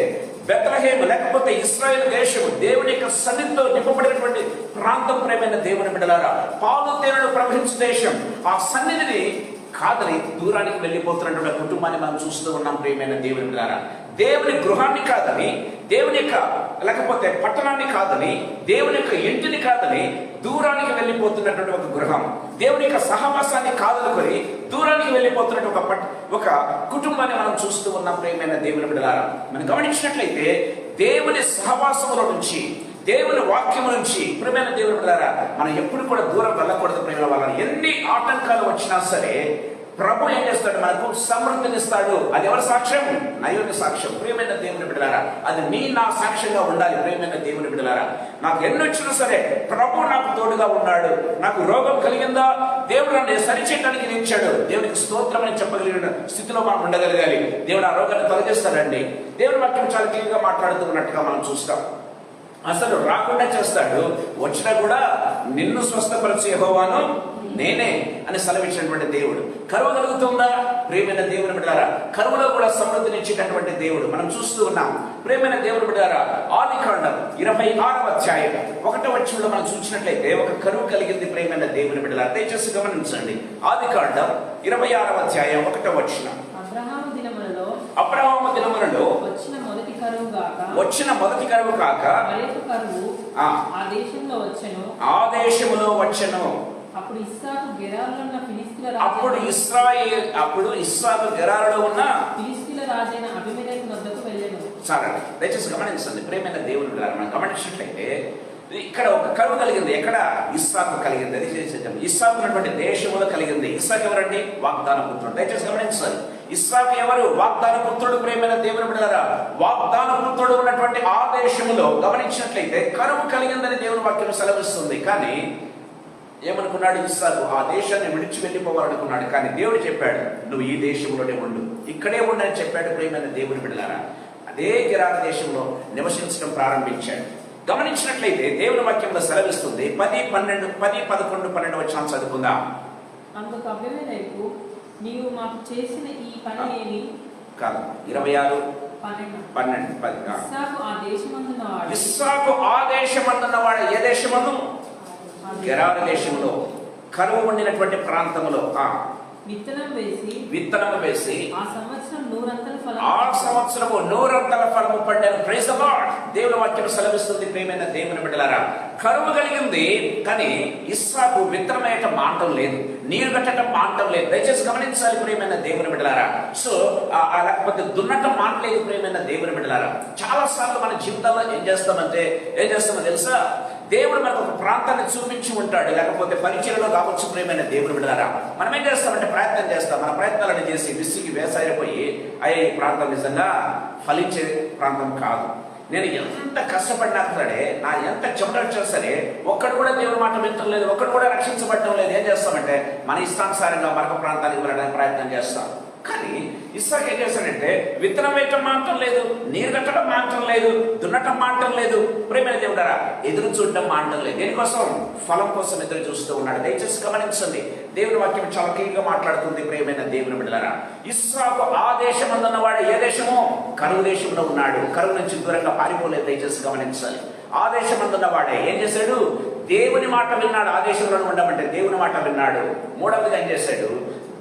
Speaker 2: బెత్లెహేము లేకపోతే ఇశ్రాయేలు దేశము దేవుని యొక్క సన్నిధితో నింపబడినటువంటి ప్రాంతం. ప్రేమైన దేవుని బిడ్డలారా, పాలు తేనెలు ప్రవహించే దేశం. ఆ సన్నిధిని కాదని దూరానికి వెళ్ళిపోతున్నటువంటి కుటుంబాన్ని మనం చూస్తూ ఉన్నాం. ప్రియమైన దేవుని బిడ్డలారా, దేవుని గృహాన్ని కాదని, దేవుని యొక్క లేకపోతే పట్టణాన్ని కాదని, దేవుని యొక్క ఇంటిని కాదని దూరానికి వెళ్ళిపోతున్నటువంటి ఒక గృహం, దేవుని యొక్క సహవాసాన్ని కాదనుకొని దూరానికి వెళ్ళిపోతున్నట్టు ఒక కుటుంబాన్ని మనం చూస్తూ ఉన్నాం. ప్రియమైన దేవుని బిడ్డలారా, మనం గమనించినట్లయితే దేవుని సహవాసములో నుంచి, దేవుని వాక్యం నుంచి ప్రియమైన దేవుని బిడ్డలారా మనం ఎప్పుడు కూడా దూరం వెళ్ళకూడదు. ప్రేమ వాళ్ళని ఎన్ని ఆటంకాలు వచ్చినా సరే ప్రభు ఏం చేస్తాడు? మనకు సమృద్ధినిస్తాడు. అది ఎవరి సాక్ష్యం? నయోమి సాక్ష్యం. ప్రియమైన దేవుని బిడ్డలారా, అది నా సాక్ష్యంగా ఉండాలి. ప్రియమైన దేవుని బిడ్డలారా, నాకు ఎన్ని వచ్చినా సరే ప్రభు నాకు తోడుగా ఉన్నాడు. నాకు రోగం కలిగిందా, దేవుడు నన్ను సరిచేయడానికి నిలిచాడు. దేవునికి స్తోత్రం అని చెప్పగలిగిన స్థితిలో మనం ఉండగలగాలి. దేవుడు ఆ రోగాన్ని తొలగిస్తాడండి. దేవుని వాక్యం చాలా క్లియర్గా మాట్లాడుతున్నట్టుగా మనం చూస్తాం. అసలు రాకుండా చేస్తాడు, వచ్చినా కూడా నిన్ను స్వస్థపరిచే యెహోవాను నేనే అని సెలవిచ్చినటువంటి దేవుడు. కరువు కలుగుతుందా? ప్రియమైన దేవుని బిడ్డలారా, కరువులో కూడా సమృద్ధినిచ్చేటటువంటి దేవుడు మనం చూస్తూ ఉన్నాం. ప్రియమైన దేవుని బిడ్డలారా, ఆదికాండం 26వ అధ్యాయం 1వ వచనంలో మనం చూసినట్లయితే ఒక కరువు కలిగింది. ప్రియమైన దేవుని బిడ్డలారా, దయచేసి గమనించండి. ఆదికాండం 26వ అధ్యాయం 1వ వచనం.
Speaker 3: అబ్రహాము దినములలో
Speaker 2: అబ్రహాము దినములలో
Speaker 3: వచ్చిన మొదటి కరువు
Speaker 2: కాక
Speaker 3: మరొక కరువు
Speaker 2: ఆ
Speaker 3: ఆ దేశంలో వచ్చెను.
Speaker 2: ఆ దేశములో వచ్చెను.
Speaker 3: అప్పుడు ఇస్సాకు గెరారులో ఉన్న
Speaker 2: అప్పుడు ఇస్సాకు గెరారులో ఉన్న
Speaker 3: ఫిలిష్తీయుల రాజైన అబీమెలెకు వద్దకు వెళ్ళెను.
Speaker 2: సరే, దయచేసి గమనించండి. ప్రేమైన దేవుని బిడ్డలారా, మనం గమనించినట్లయితే ఇక్కడ ఒక కరువు కలిగింది. ఎక్కడ? ఇస్సాకు కలిగింది. అది చేసేద్దాం. ఇస్సాకు ఉన్నటువంటి దేశంలో కలిగింది. ఇస్సాకు ఎవరండి? వాగ్దాన పుత్రుడు. దయచేసి గమనించాలి. ఇస్సాకు ఎవరు? వాగ్దాన పుత్రుడు. ప్రేమైన దేవుని బిడ్డలారా, వాగ్దాన పుత్రుడు ఉన్నటువంటి ఆ దేశంలో గమనించినట్లయితే కరువు కలిగిందని దేవుని వాక్యం సెలవిస్తుంది. కానీ ఏమనుకున్నాడు ఇస్సాకు? ఆ దేశాన్ని విడిచి వెళ్ళిపోవాలనుకున్నాడు. కానీ దేవుడు చెప్పాడు, నువ్వు ఈ దేశంలోనే ఉండు, ఇక్కడే ఉండని చెప్పాడు. ప్రేమైన దేవుని బిడ్డలారా, అదే గెరారు దేశంలో నివసించడం ప్రారంభించాడు. గమనించినట్లయితే దేవుని వాక్యంలో సెలవిస్తుంది. 10, 11, 12 వచనాలు చదువుకుందాం.
Speaker 3: అందుకు అబీమెలెకు, నీవు మాకు చేసిన ఈ పని ఏమి?
Speaker 2: కాదు, 26, 12, 10. ఇస్సాకు ఆ దేశమందున్నవాడు. ఏ దేశమందు? గెరారు దేశంలో, కరువు ఉండినటువంటి ప్రాంతంలో విత్తనం వేసి ఆ సంవత్సరము 100 ఫలము పండాను. Praise the lord. దేవుని వాక్యం సెలవిస్తుంది. ప్రియమైన దేవుని బిడ్డలారా, కరువు కలిగింది కానీ ఇస్సాకు విత్తనం వేయటం మాటం లేదు, నీరు కట్టడం మాటం లేదు. దయచేసి గమనించాలి ప్రియమైన దేవుని బిడ్డలారా. సో లేకపోతే దున్నటం మాటలేదు. ప్రియమైన దేవుని బిడ్డలారా, చాలా సార్లు మన జీవితంలో ఏం చేస్తామో తెలుసా? దేవుడు మనకు ఒక ప్రాంతాన్ని చూపించి ఉంటాడు, లేకపోతే పరిచయలో కావచ్చు. ప్రియమైన దేవుని బిడ్డలారా, మనం ఏం చేస్తామంటే ప్రయత్నం చేస్తాం. మన ప్రయత్నాలను చేసి విసిగి వేసారిపోయి ఈ ప్రాంతం నిజంగా ఫలించే ప్రాంతం కాదు. నేను ఎంత కష్టపడినా సరే, నా ఎంత చెమటొచ్చినా సరే, ఒక్కడు కూడా దేవుని మాట వింటం లేదు, ఒక్కడు కూడా రక్షించబడటం లేదు. ఏం చేస్తామంటే మన ఇష్టానుసారంగా మరొక ప్రాంతానికి వెళ్ళడానికి ప్రయత్నం చేస్తాం. కానీ ఇస్సాకు ఏం చేశాడంటే విత్తనం వేయటం మానటం లేదు, నీరు కట్టడం మానటం లేదు, దున్నటం మానటం లేదు. ప్రేమైన దేవుడారా, ఎదురు చూడటం మానటం లేదు. దేనికోసం? ఫలం కోసం ఎదురు చూస్తూ ఉన్నాడు. దయచేసి గమనించండి. దేవుని వాక్యం చాలా క్లియర్గా మాట్లాడుతుంది. ప్రియమైన దేవుని బిడ్డలారా, ఇస్సాకు ఆ దేశమందున్నవాడు. ఏ దేశము? కరువు దేశంలో ఉన్నాడు. కరువు నుంచి దూరంగా పారిపోలేదు. దయచేసి గమనించాలి. ఆ దేశమందున్నవాడే ఏం చేశాడు? దేవుని మాట విన్నాడు. ఆ దేశంలో ఉండమంటే దేవుని మాట విన్నాడు. మూడవదిగా ఏం చేశాడు?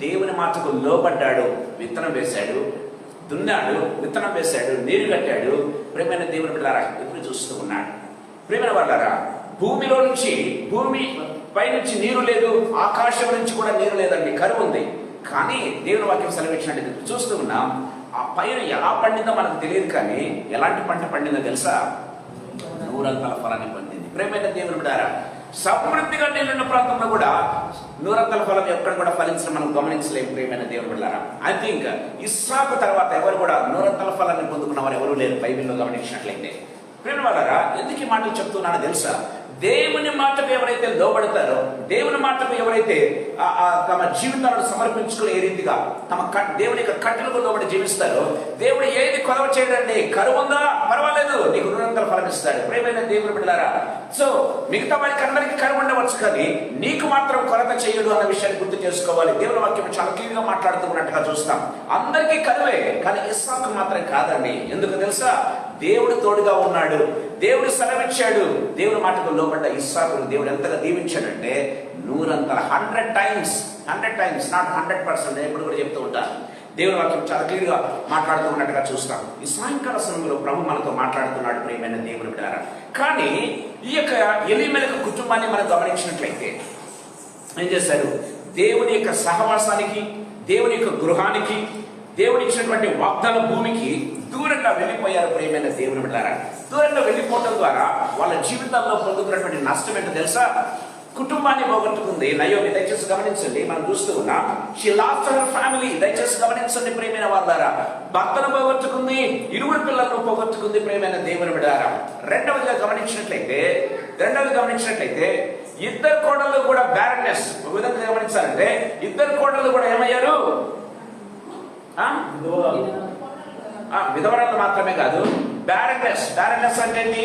Speaker 2: దేవుని మాటకు లోబడ్డాడు. విత్తనం వేశాడు, దున్నాడు, విత్తనం వేశాడు, నీరు కట్టాడు. ప్రేమైన దేవుని బిడ్డలారా, ఎదురు చూస్తూ ఉన్నాడు. ప్రేమైన వాళ్ళారా, భూమి పైనుంచి నీరు లేదు, ఆకాశం నుంచి కూడా నీరు లేదండి, కరువు ఉంది. కానీ దేవుని వాక్యం సెలవిచ్చినట్టు చూస్తూ ఉన్నాం. ఆ పైరు ఎలా పండిందో మనకు తెలియదు, కానీ ఎలాంటి పంట పండిందో తెలుసా? 100 ఫలాన్ని పండింది. ప్రేమైన దేవుని బిడ్డలారా, సమృద్ధిగా నీళ్ళున్న ప్రాంతంలో కూడా 100 ఫలం ఎక్కడ కూడా ఫలించడం మనం గమనించలేము. ప్రియమైన దేవుని బిడ్డలారా, ఐ థింక్ ఇస్సాకు తర్వాత ఎవరు కూడా 100 ఫలాన్ని పొందుకున్న వారు ఎవరు లేరు బైబిల్లో గమనించినట్లయితే. ప్రియమైన వాళ్ళారా, ఎందుకు ఈ మాటలు చెప్తున్నానో తెలుసా? దేవుని మాటకు ఎవరైతే లోబడతారో, దేవుని మాటకు ఎవరైతే తమ జీవితాలను సమర్పించుకుని ఏ రీతిగా దేవుని యొక్క కట్టలకు లోబడి జీవిస్తారో, దేవుడు ఏది కొలవ చేయడండి. కరువు ఉందా? పర్వాలేదు, నీకు 100 ఫలం ఇస్తాడు. ప్రియమైన దేవుని బిడ్డలారా, సో మిగతా వారికి అందరికీ కరువు ఉండవచ్చు, కానీ నీకు మాత్రం కొరత చేయడు అన్న విషయాన్ని గుర్తు చేసుకోవాలి. దేవుని వాక్యం చాలా క్లియర్గా మాట్లాడుతున్నట్టుగా చూస్తాం. అందరికీ కరువే, కానీ ఇస్సాకు మాత్రం కాదండి. ఎందుకు తెలుసా? దేవుడు తోడుగా ఉన్నాడు, దేవుడు సెలవిచ్చాడు. దేవుని మాటకు లోబడ్డ ఇస్సాకును దేవుడు ఎంతగా దీవించాడంటే 100 టైమ్స్, నాట్ 100%. నేను ఎప్పుడు కూడా చెప్తూ ఉంటాను. దేవుని వాక్యం చాలా క్లియర్గా మాట్లాడుతూ ఉన్నట్టుగా చూస్తాం. ఈ సాయంకాల సమయంలో ప్రభు మనతో మాట్లాడుతున్నాడు. ప్రియమైన దేవుని బిడ్డలారా, కానీ ఈ యొక్క ఎలీమెలెకు కుటుంబాన్ని మనం గమనించినట్లయితే ఏం చేశారు? దేవుని యొక్క సహవాసానికి, దేవుని యొక్క గృహానికి, దేవుడు ఇచ్చినటువంటి వాగ్దాన భూమికి దూరంగా వెళ్ళిపోయారు. ప్రియమైన దేవుని బిడ్డలారా, దూరంగా వెళ్ళిపోవడం ద్వారా వాళ్ళ జీవితాల్లో పొందుతున్నటువంటి నష్టం ఏంటో తెలుసా? కుటుంబాన్ని పోగొట్టుకుంది నయోమి. దయచేసి గమనించండి, మనం చూస్తూ ఉన్నాం. She lost her family. దయచేసి గమనించండి ప్రియమైన వాళ్ళారా, భర్తను పోగొట్టుకుంది, 2 పిల్లలను పోగొట్టుకుంది. ప్రియమైన దేవుని బిడ్డలారా, రెండవదిగా గమనించినట్లయితే 2 కోడళ్ళు కూడా బ్యారన్నెస్. ఒక విధంగా గమనించాలంటే 2 కోడళ్ళు కూడా ఏమయ్యారు? విధవరాలు మాత్రమే కాదు, బ్యారన్నెస్ అంటే ఏంటి?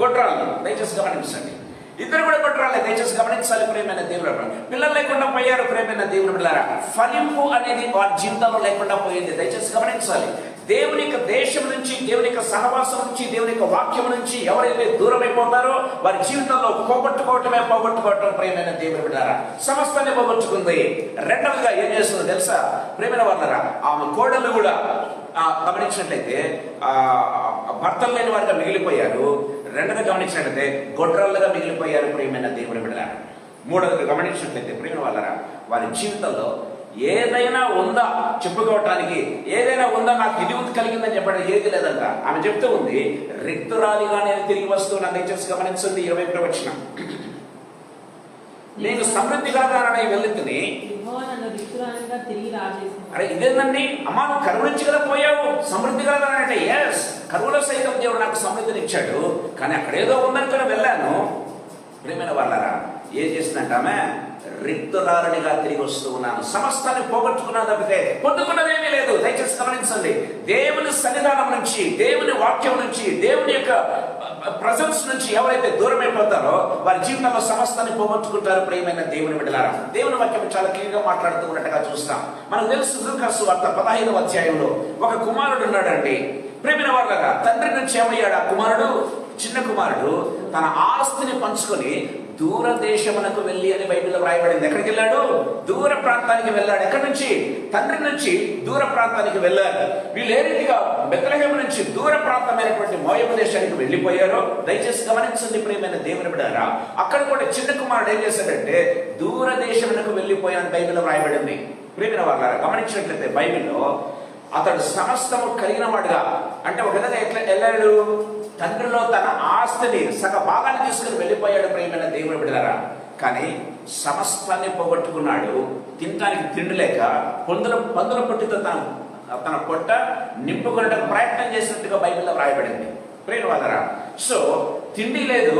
Speaker 2: గొడ్రాళ్ళు. దయచేసి గమనించండి, 2 కూడా గొడ్రాలే. దయచేసి గమనించాలి ప్రియమైన దేవుని. పిల్లలు లేకుండా పోయారు. ప్రియమైన దేవుని బిడ్డలారా, ఫలింపు అనేది వారి జీవితంలో లేకుండా పోయింది. దయచేసి గమనించాలి. దేవుని యొక్క దేశం నుంచి, దేవుని యొక్క సహవాసం నుంచి, దేవుని యొక్క వాక్యం నుంచి ఎవరైతే దూరం అయిపోతారో వారి జీవితంలో పోగొట్టుకోవటం ప్రేమైన దేవుని బిడ్డలారా, సమస్తాన్ని పోగొట్టుకుంది. రెండవదిగా ఏం చేస్తుందో తెలుసా ప్రేమైన వాళ్ళరా, ఆమె కోడళ్ళు కూడా గమనించినట్లయితే భర్తలు లేని వారిగా మిగిలిపోయారు. రెండవది గమనించినట్లయితే గొడ్రాళ్ళుగా మిగిలిపోయారు ప్రియమైన దేవుని బిడ్డలారా. మూడవది గమనించినట్లయితే ప్రియమైన వాళ్ళరా, వారి జీవితంలో ఏదైనా ఉందా చెప్పుకోవటానికి, ఏదైనా ఉందా నాకు ఇది కలిగిందని చెప్పడం ఏది లేదంట. ఆమె చెప్తూ ఉంది, రిక్తురాలిగా నేను తిరిగి వస్తున్నాను. దయచేసి గమనించండి 21వ వచనం. నేను సమృద్ధిగా వెళ్ళింది. అరే ఇదేందండి అమ్మా, నువ్వు కరువు నుంచి కదా పోయావు, సమృద్ధిగా అంటే ఎస్, కరువులో సైతం దేవుడు నాకు సమృద్ధిని ఇచ్చాడు, కానీ అక్కడ ఏదో ఉందనుకుని వెళ్ళాను. ప్రియమైన వాళ్ళరా, ఏం చేసిందంట ఆమె, రిక్తురాలిగా తిరిగి వస్తూ ఉన్నాను, సమస్తాన్ని పోగొట్టుకున్నా తప్పితే పొందుకున్నదేమీ లేదు. దయచేసి గమనించండి, దేవుని సన్నిధానం నుంచి, దేవుని వాక్యం నుంచి, దేవుని యొక్క ప్రజెన్స్ నుంచి ఎవరైతే దూరం అయిపోతారో వారి జీవితంలో సమస్తాన్ని పోగొట్టుకుంటారు ప్రియమైన దేవుని బిడ్డలారా. దేవుని వాక్యం చాలా క్లియర్గా మాట్లాడుతూ ఉన్నట్టుగా చూస్తాం. మనకు తెలుసు లూకా సువార్త 15వ అధ్యాయంలో ఒక కుమారుడు ఉన్నాడండి. ప్రియమైన వాళ్ళగా, తండ్రి నుంచి ఏమయ్యాడు ఆ కుమారుడు? చిన్న కుమారుడు తన ఆస్తిని పంచుకొని దూర దేశమునకు వెళ్ళి అని బైబిల్లో రాయబడింది. ఎక్కడికి వెళ్ళాడు? దూర ప్రాంతానికి వెళ్ళాడు. ఎక్కడి నుంచి? తండ్రి నుంచి దూర ప్రాంతానికి వెళ్ళారు. వీళ్ళు ఏ రీతిగా బెత్లెహేము నుంచి దూర ప్రాంతమైనటువంటి మోయాబు దేశానికి వెళ్ళిపోయారో దయచేసి గమనించండి ప్రియమైన దేవుని బిడ్డలారా. అక్కడ కూడా చిన్న కుమారుడు ఏం చేశాడంటే దూర దేశమునకు వెళ్ళిపోయాను బైబిల్లో రాయబడింది. ప్రియమైన వాళ్ళారా, గమనించినట్లయితే బైబిల్లో అతడు సమస్తము కలిగిన వాడుగా, అంటే ఒక విధంగా ఎట్లా వెళ్ళాడు, తండ్రిలో తన ఆస్తిని సగ భాగాన్ని తీసుకుని వెళ్ళిపోయాడు ప్రియమైన దేవుని బిడ్డలారా. కానీ సమస్తాన్ని పోగొట్టుకున్నాడు. తినడానికి తిండి లేక పందుల పొట్టితో తన పొట్ట నింపుకునేందుకు ప్రయత్నం చేసినట్టుగా బైబిల్లో రాయబడింది ప్రియమైన వాళ్ళారా. సో తిండి లేదు,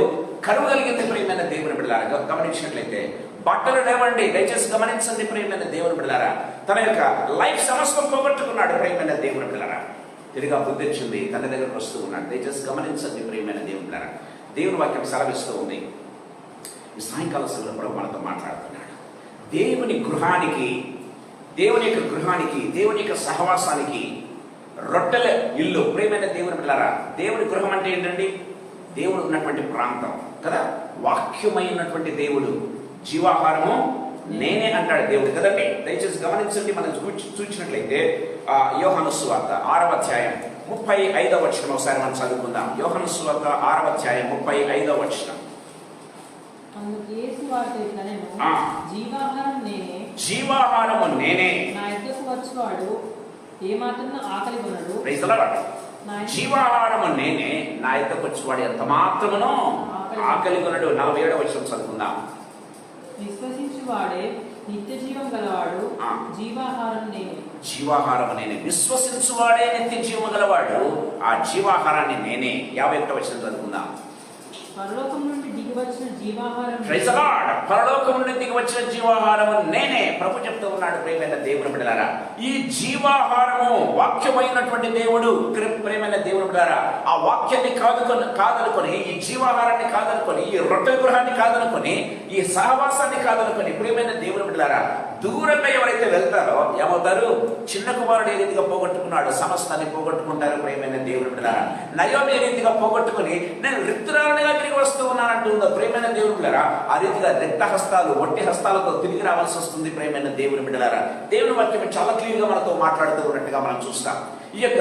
Speaker 2: కరువు కలిగింది ప్రియమైన దేవుని బిడ్డలారా. గమనించినట్లయితే బట్టలు లేవండి. దయచేసి గమనించండి ప్రియమైన దేవుని బిడ్డలారా. తన యొక్క లైఫ్ సమస్తం పోగొట్టుకున్నాడు ప్రియమైన దేవుని బిడ్డలారా. తిరిగా బుద్ధి వచ్చింది, తన దగ్గరకు వస్తూ ఉన్నాడు. దయచేసి గమనించండి ప్రియమైన దేవుని బిడ్డలారా. దేవుని వాక్యం సెలవిస్తూ ఉంది. ఈ సాయంకాల సమయంలో ప్రభు మనతో మాట్లాడుతున్నాడు. దేవుని గృహానికి, దేవుని యొక్క గృహానికి, దేవుని యొక్క సహవాసానికి రొట్టెల ఇల్లు ప్రియమైన దేవుని బిడ్డలారా. దేవుని గృహం అంటే ఏంటండి? దేవుడు ఉన్నటువంటి ప్రాంతం కదా. వాక్యమైనటువంటి దేవుడు, జీవాహారము నేనే అంటాడు దేవుడు కదండి. దయచేసి గమనించండి. మనం చూసినట్లయితే యోహాను సువార్త 6వ అధ్యాయం 35వ వచనం ఒకసారి మనం చదువుకుందాం. యోహాను సువార్త 6వ అధ్యాయం 35వ వచనం. జీవాహారము నేనే,
Speaker 3: నా యొద్దకు వచ్చువాడు ఏమాత్రం ఆకలి కొనడు.
Speaker 2: జీవాహారము నేనే, నా యొద్దకు వచ్చువాడు ఎంత మాత్రమునో ఆకలి కొనడు. 47వ వచనం చదువుకుందాం.
Speaker 3: విశ్వసించువాడే నిత్య జీవం గలవాడు, జీవాహారం నేనే.
Speaker 2: జీవాహారం నేనే, విశ్వసించువాడే నిత్య జీవం గలవాడు, ఆ జీవాహారాన్ని నేనే. 51వ వచనం చదువుకుందాం.
Speaker 3: పరలోకం నుండి దిగి వచ్చిన జీవాహారం,
Speaker 2: పరలోకం నుండి దిగి వచ్చిన జీవాహారము నేనే. ప్రభు చెప్తూ ఉన్నాడు ప్రియమైన దేవుని బిడ్డలారా. ఈ జీవాహారము వాక్యమైనటువంటి దేవుడు ప్రియమైన దేవుని బిడ్డలారా. ఆ వాక్యాన్ని కాదనుకొని, ఈ జీవాహారాన్ని కాదనుకొని, ఈ రొట్టె గృహాన్ని కాదనుకొని, ఈ సహవాసాన్ని కాదనుకొని ప్రియమైన దేవుని బిడ్డలారా, దూరంగా ఎవరైతే వెళ్తారో ఏమవుతారు? చిన్న కుమారుడు ఏ రీతిగా పోగొట్టుకున్నాడు, సమస్తాన్ని పోగొట్టుకుంటారు ప్రియమైన దేవుని బిడ్డలారా. నయోమి ఏ రీతిగా పోగొట్టుకుని నేను రిక్తురాలిగా తిరిగి వస్తూ ఉన్నానంటుందో ప్రియమైన దేవుని బిడ్డలారా, ఆ రీతిగా రిక్త హస్తాలు, ఒట్టి హస్తాలతో తిరిగి రావాల్సి వస్తుంది ప్రియమైన దేవుని బిడ్డలారా. దేవుని వాక్యం చాలా క్లియర్ గా మనతో మాట్లాడుతూ ఉన్నట్టుగా మనం చూస్తాం. ఈ యొక్క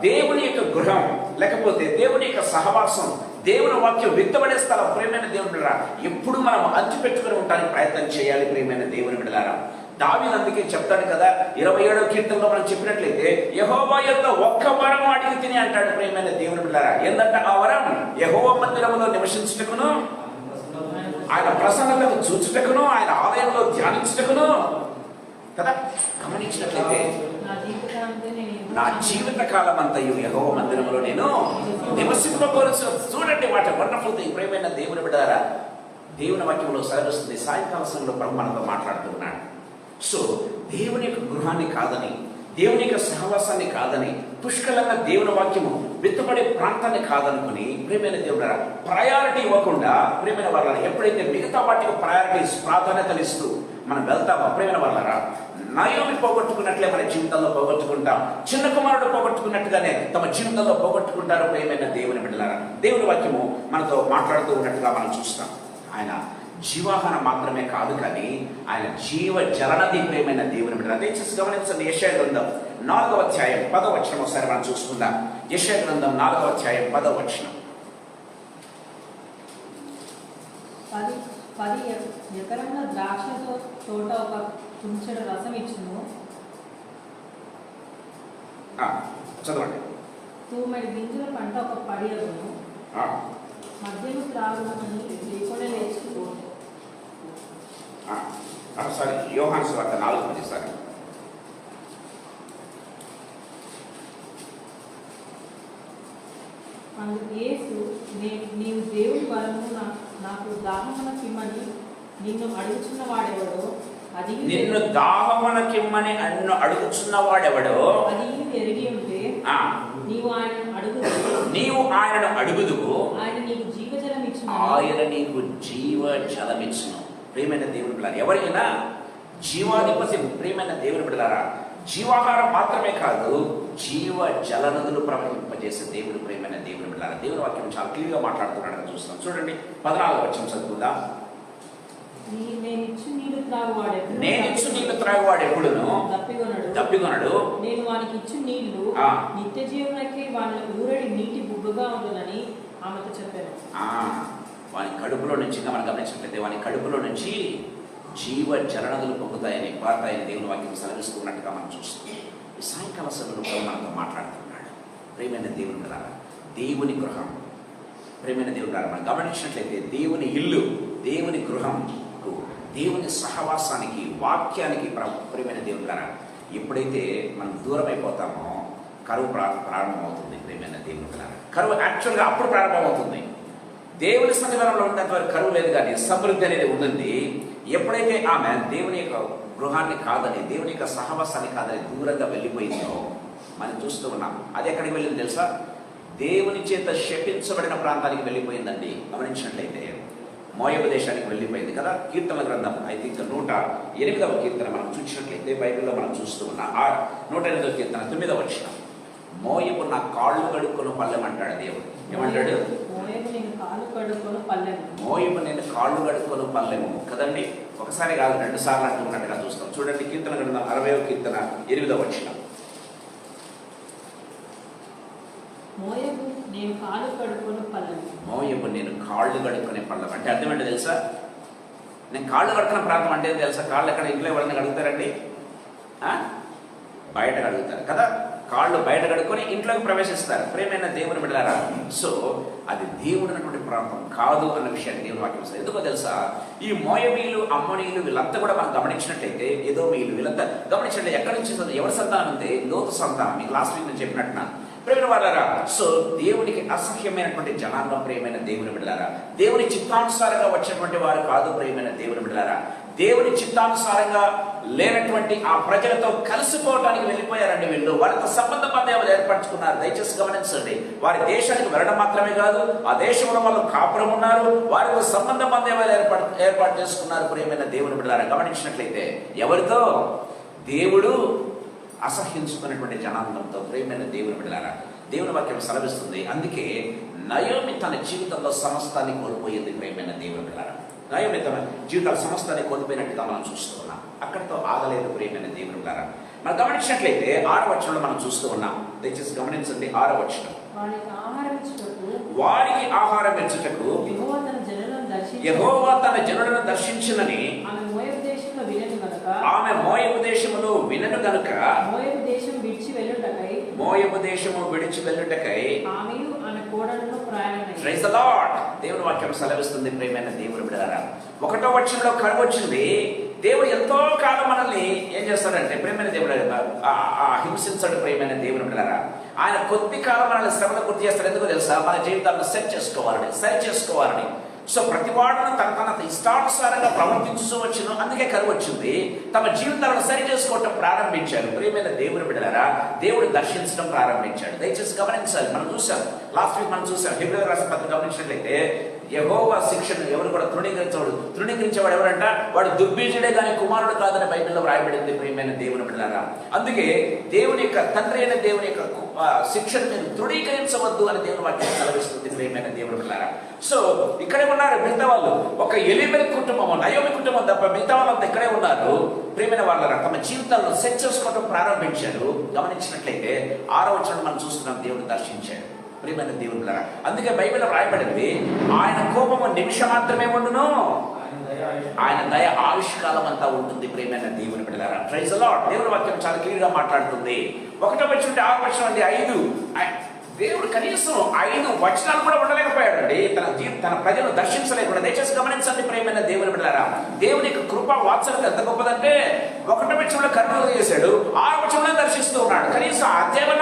Speaker 2: దేవుని యొక్క గృహం లేకపోతే దేవుని యొక్క సహవాసం, దేవుని వాక్యం విత్తబడే స్థలం ప్రియమైన దేవుని బిడ్డలారా, ఎప్పుడు మనం అంచి పెట్టుకుని ఉండడానికి ప్రయత్నం చేయాలి ప్రియమైన దేవుని బిడ్డలారా. దావీదు అందుకే చెప్తాడు కదా 27వ కీర్తనలో మనం చెప్పినట్లయితే, యెహోవా యొద్ద ఒక్క వరం అడిగి తిని అంటాడు ప్రియమైన దేవుని బిడ్డలారా. ఏందంటే ఆ వరం యెహోవా మందిరములో నివసించుటకును, ఆయన ప్రసన్నతను చూచుటకును, ఆయన ఆలయంలో ధ్యానించుటకును కదా. గమనించినట్లయితే నా జీవిత కాలం అంతయు యెహోవా మందిరములో నేను నివసింపబోరుచు. చూడండి వాటి వండర్ఫుల్ థింగ్ ప్రియమైన దేవుని బిడ్డలారా. దేవుని వాక్యంలో సరిస్తుంది. సాయంకాల సమయంలో ప్రభు మనతో మాట్లాడుతున్నాడు. సో దేవుని యొక్క గృహాన్ని కాదని, దేవుని యొక్క సహవాసాన్ని కాదని, పుష్కలంగా దేవుని వాక్యము విత్తబడే ప్రాంతాన్ని కాదనుకుని ప్రియమైన దేవుడారా ప్రయారిటీ ఇవ్వకుండా ప్రియమైన వాళ్ళని ఎప్పుడైతే మిగతా వాటికి ప్రాధాన్యతలు ఇస్తూ మనం వెళ్తామో ప్రియమైన వాళ్ళారా, నయోమి పోగొట్టుకున్నట్లే మన జీవితంలో పోగొట్టుకుంటాం. చిన్న కుమారుడు పోగొట్టుకున్నట్టుగానే తమ జీవితంలో పోగొట్టుకుంటారు ప్రియమైన దేవుని బిడ్డలారా. దేవుని వాక్యము మనతో మాట్లాడుతూ ఉన్నట్టుగా మనం చూస్తాం. ఆయన జీవాహారం మాత్రమే కాదు, కానీ ఆయన జీవ జలనది ప్రియమైన దేవుని బిడ్డలారా. దయచేసి గమనించండి, యెషయా గ్రంథం 4వ అధ్యాయం 10వ వచనం ఒకసారి మనం చూసుకుందాం. యెషయా గ్రంథం 4వ అధ్యాయం 10వ వచనం.
Speaker 3: 10 ఎకరముల ద్రాక్ష తోట ఒక కుంచెడు రసం ఇచ్చును,
Speaker 2: చదవండి.
Speaker 3: తూమెడు గింజల పంట ఒక పడి అగును, మద్యము త్రాగునని లేకుండా లేచిపోను.
Speaker 2: సారీ, యోహాను సువార్త 4:10. సారీ,
Speaker 3: అందుకు యేసు, నీవు దేవుని వరము నాకు దాహమునకిమ్మని నిన్ను అడుగుచున్న వాడెవడో అది
Speaker 2: నిన్ను దాహమునకిమ్మని నన్ను అడుగుచున్న వాడెవడో
Speaker 3: అది ఎరిగి ఉంటే నీవు ఆయనను అడుగుదువు, ఆయన నీకు జీవజలం ఇచ్చును.
Speaker 2: ఆయన నీకు జీవ జలమిచ్చును. ప్రియమైన దేవుని బిడ్డలారా, ఎవరైనా జీవాధిపతి ప్రియమైన దేవుని బిడ్డలారా, జీవాహారం మాత్రమే కాదు, జీవ జలనదులు ప్రవహింపజేసే దేవుడు ప్రియమైన దేవుని బిడ్డలారా. దేవుని వాక్యం చాలా క్లియర్గా మాట్లాడుతున్నాడు చూస్తాం. చూడండి, 14వ వచనం చదువుకుందాం.
Speaker 3: నేనిచ్చు నీళ్లు
Speaker 2: త్రాగువాడు ఎప్పుడును దప్పికొనడు.
Speaker 3: నేను వానికి ఇచ్చు నీళ్లు నిత్య జీవనకి వాళ్ళకి ఊరడి నీటి బుగ్గగా ఉంటుందని ఆమెతో చెప్పాను.
Speaker 2: వాని కడుపులో నుంచి, మనం గమనించినట్లయితే వాని కడుపులో నుంచి జీవ జలనదులు పొంగుతాయని పారుతాయని దేవుని వాక్యం సెలవిస్తున్నట్టుగా మనం చూస్తాం. ఈ సాయంకాల సమయంలో మనతో మాట్లాడుతున్నాడు ప్రియమైన దేవుని బిడ్డలారా. దేవుని గృహం ప్రియమైన దేవుని బిడ్డలారా, మనం గమనించినట్లయితే దేవుని ఇల్లు, దేవుని గృహం, దేవుని సహవాసానికి, వాక్యానికి ప్రియమైన దేవుని బిడ్డలారా, ఎప్పుడైతే మనం దూరం అయిపోతామో కరువు ప్రారంభమవుతుంది ప్రియమైన దేవుని బిడ్డలారా. కరువు యాక్చువల్గా అప్పుడు ప్రారంభమవుతుంది. దేవుని సన్నిధానంలో ఉన్నంత వరకు కరువు లేదు, కానీ సమృద్ధి అనేది ఉంటుంది. ఎప్పుడైతే ఆమె దేవుని యొక్క గృహాన్ని కాదని, దేవుని యొక్క సహవాసాన్ని కాదని దూరంగా వెళ్ళిపోయిందో మనం చూస్తూ ఉన్నాం. అది ఎక్కడికి వెళ్ళింది తెలుసా? దేవుని చేత శపించబడిన ప్రాంతానికి వెళ్ళిపోయిందండి. గమనించినట్లయితే మోయాబు దేశానికి వెళ్ళిపోయింది కదా. కీర్తనల గ్రంథం ఐ థింక్ 108వ కీర్తన మనం చూసినట్లయితే బైబిల్లో మనం చూస్తూ ఉన్నాం. 108వ కీర్తన 9వ వచనం. మోయాబు నా కాళ్ళు కడుక్కొని పల్లెం అంటాడు దేవుడు. ఏమంటాడు?
Speaker 3: మోయాబు నేను కాళ్ళు కడుక్కొని పల్లెము కదండి. ఒకసారి కాదు, 2 సార్లు అంటున్నట్టుగా చూస్తాం. చూడండి, కీర్తన గ్రంథం 60వ కీర్తన 8వ వచనం. మోయాబు నేను కాళ్ళు కడుక్కొని పల్లెం
Speaker 2: అంటే అర్థం ఏంటో తెలుసా? నేను కాళ్ళు కడుక్కున్న ప్రాంతం అంటే తెలుసా? కాళ్ళు ఎక్కడ, ఇంట్లో ఎవరైనా కడుగుతారండి? బయట కడుగుతారు కదా. కాళ్ళు బయట కడుక్కొని ఇంట్లోకి ప్రవేశిస్తారు ప్రియమైన దేవుని బిడ్డలారా. సో అది దేవుడు అన్నటువంటి ప్రాంతం కాదు అన్న విషయాన్ని దేవుని వాక్యం ఇస్తారు. ఎందుకో తెలుసా? ఈ మోయాబీలు, అమ్మోనీయులు వీళ్ళంతా కూడా మనం గమనించినట్లయితే, ఎదోమీయులు వీళ్ళంతా గమనించినట్లయితే ఎక్కడి నుంచి ఎవరి సంతానం అంటే లోతు సంతానం. మీకు లాస్ట్ వీక్ నేను చెప్పినట్టున్నా ప్రియమైన వాళ్ళారా. సో దేవునికి అసహ్యమైనటువంటి జనాంగం ప్రియమైన దేవుని బిడ్డలారా. దేవుని చిత్తానుసారంగా వచ్చినటువంటి వారు కాదు ప్రియమైన దేవుని బిడ్డలారా. దేవుని చిత్తానుసారంగా లేనటువంటి ఆ ప్రజలతో కలిసిపోవడానికి వెళ్ళిపోయారండి వీళ్ళు. వారితో సంబంధ బంధాలు ఏర్పరచుకున్నారు. దయచేసి గమనించండి, వారి దేశానికి వెళ్ళడం మాత్రమే కాదు, ఆ దేశంలో వాళ్ళు కాపురం ఉన్నారు, వారితో సంబంధ బంధాలు ఏర్పాటు చేసుకున్నారు ప్రియమైన దేవుని బిడ్డలారా. గమనించినట్లయితే ఎవరితో? దేవుడు అసహ్యించుకున్నటువంటి జనాంగంతో ప్రియమైన దేవుని బిడ్డలారా. దేవుని వాక్యం సెలవిస్తుంది. అందుకే నయోమి తన జీవితంలో సమస్తాన్ని కోల్పోయింది ప్రియమైన దేవుని బిడ్డలారా. నయోమి తన జీవితాల సమస్తాన్ని కోల్పోయినట్టుగా మనం చూస్తూ ఉన్నాం. అక్కడితో ఆగలేదు ప్రియమైన దేవుని బిడ్డలారా. మనం గమనించినట్లయితే 6వ వచనంలో మనం చూస్తూ ఉన్నాం. దయచేసి గమనించండి, 6వ వచనం. వారికి ఆహారం ఇచ్చుటకు యెహోవా తన జనులను దర్శించునని ఆమె మోయాబు దేశములో వినను గనుక మోయాబు దేశము విడిచి వెళ్ళుటకై ప్రైజ్ ది లార్డ్. దేవుని వాక్యం సెలవిస్తుంది ప్రియమైన దేవుని బిడ్డలారా. 1వ వచనంలో కరువు వచ్చింది. దేవుడు ఎంతో కాలం మనల్ని ఏం చేస్తాడంటే ప్రియమైన దేవుడు హింసించాడు ప్రియమైన దేవుని బిడ్డలారా. ఆయన కొద్ది కాలం మనల్ని శ్రమను గుర్తు చేస్తాడు. ఎందుకో తెలుసా? మన జీవితాలను సరి చేసుకోవాలని. సో ప్రతి వాడును తన ఇష్టానుసారంగా ప్రవర్తించు వచ్చును. అందుకే కరువు వచ్చింది. తమ జీవితాలను సరి చేసుకోవటం ప్రారంభించారు ప్రియమైన దేవుని బిడ్డలారా. దేవుడు దర్శించడం ప్రారంభించాడు. దయచేసి గమనించాలి. మనం చూసాం, లాస్ట్ వీక్ మనం చూసాం, హెబ్రీ రాసిన పత్రిక గమనించినట్లయితే యెహోవా శిక్షను ఎవరు కూడా తృణీకరించేవాడు ఎవరంట? వాడు దుర్బీజుడే కానీ కుమారుడు కాదని బైబిల్లో రాయబడింది ప్రియమైన దేవుని బిడ్డలారా. అందుకే దేవుని యొక్క తండ్రి అయిన దేవుని యొక్క శిక్షను మీరు తృణీకరించవద్దు అని దేవుని వాక్యం సెలవిస్తుంది ప్రియమైన దేవుని బిడ్డలారా. సో ఇక్కడే ఉన్నారు మిగతా వాళ్ళు. ఒక ఎలీమెలెకు కుటుంబం, నయోమి కుటుంబం తప్ప మిగతా వాళ్ళంతా ఇక్కడే ఉన్నారు ప్రియమైన వాళ్ళరా. తమ జీవితాలను సెట్ చేసుకోవడం ప్రారంభించారు. గమనించినట్లయితే 6వ వచనం మనం చూస్తున్నాం, దేవుడు దర్శించాడు ప్రియమైన దేవుని బిడ్డలారా. అందుకే బైబిల్లో రాయబడింది, ఆయన కోపము నిమిషం మాత్రమే ఉండును, ఆయన దయ ఆయుష్కాలం అంతా ఉంటుంది ప్రియమైన దేవుని బిడ్డలారా. Praise the lord. దేవుని వాక్యం చాలా క్లియర్ గా మాట్లాడుతుంది. 1వ వచనం నుండి 6వ వచనం అండి 5. దేవుడు కనీసం 5 వచనాలు కూడా ఉండలేకపోయాడండి. తన ప్రజలను దర్శించలేకుండా. దయచేసి గమనించండి ప్రియమైన దేవుని బిడ్డలారా. దేవుని యొక్క కృప వాత్సల్యత ఎంత గొప్పదంటే 1వ వచనంలో కరుణ చేశాడు, 6వ వచనంలో దర్శిస్తూ ఉన్నాడు. కనీసం అధ్యాయం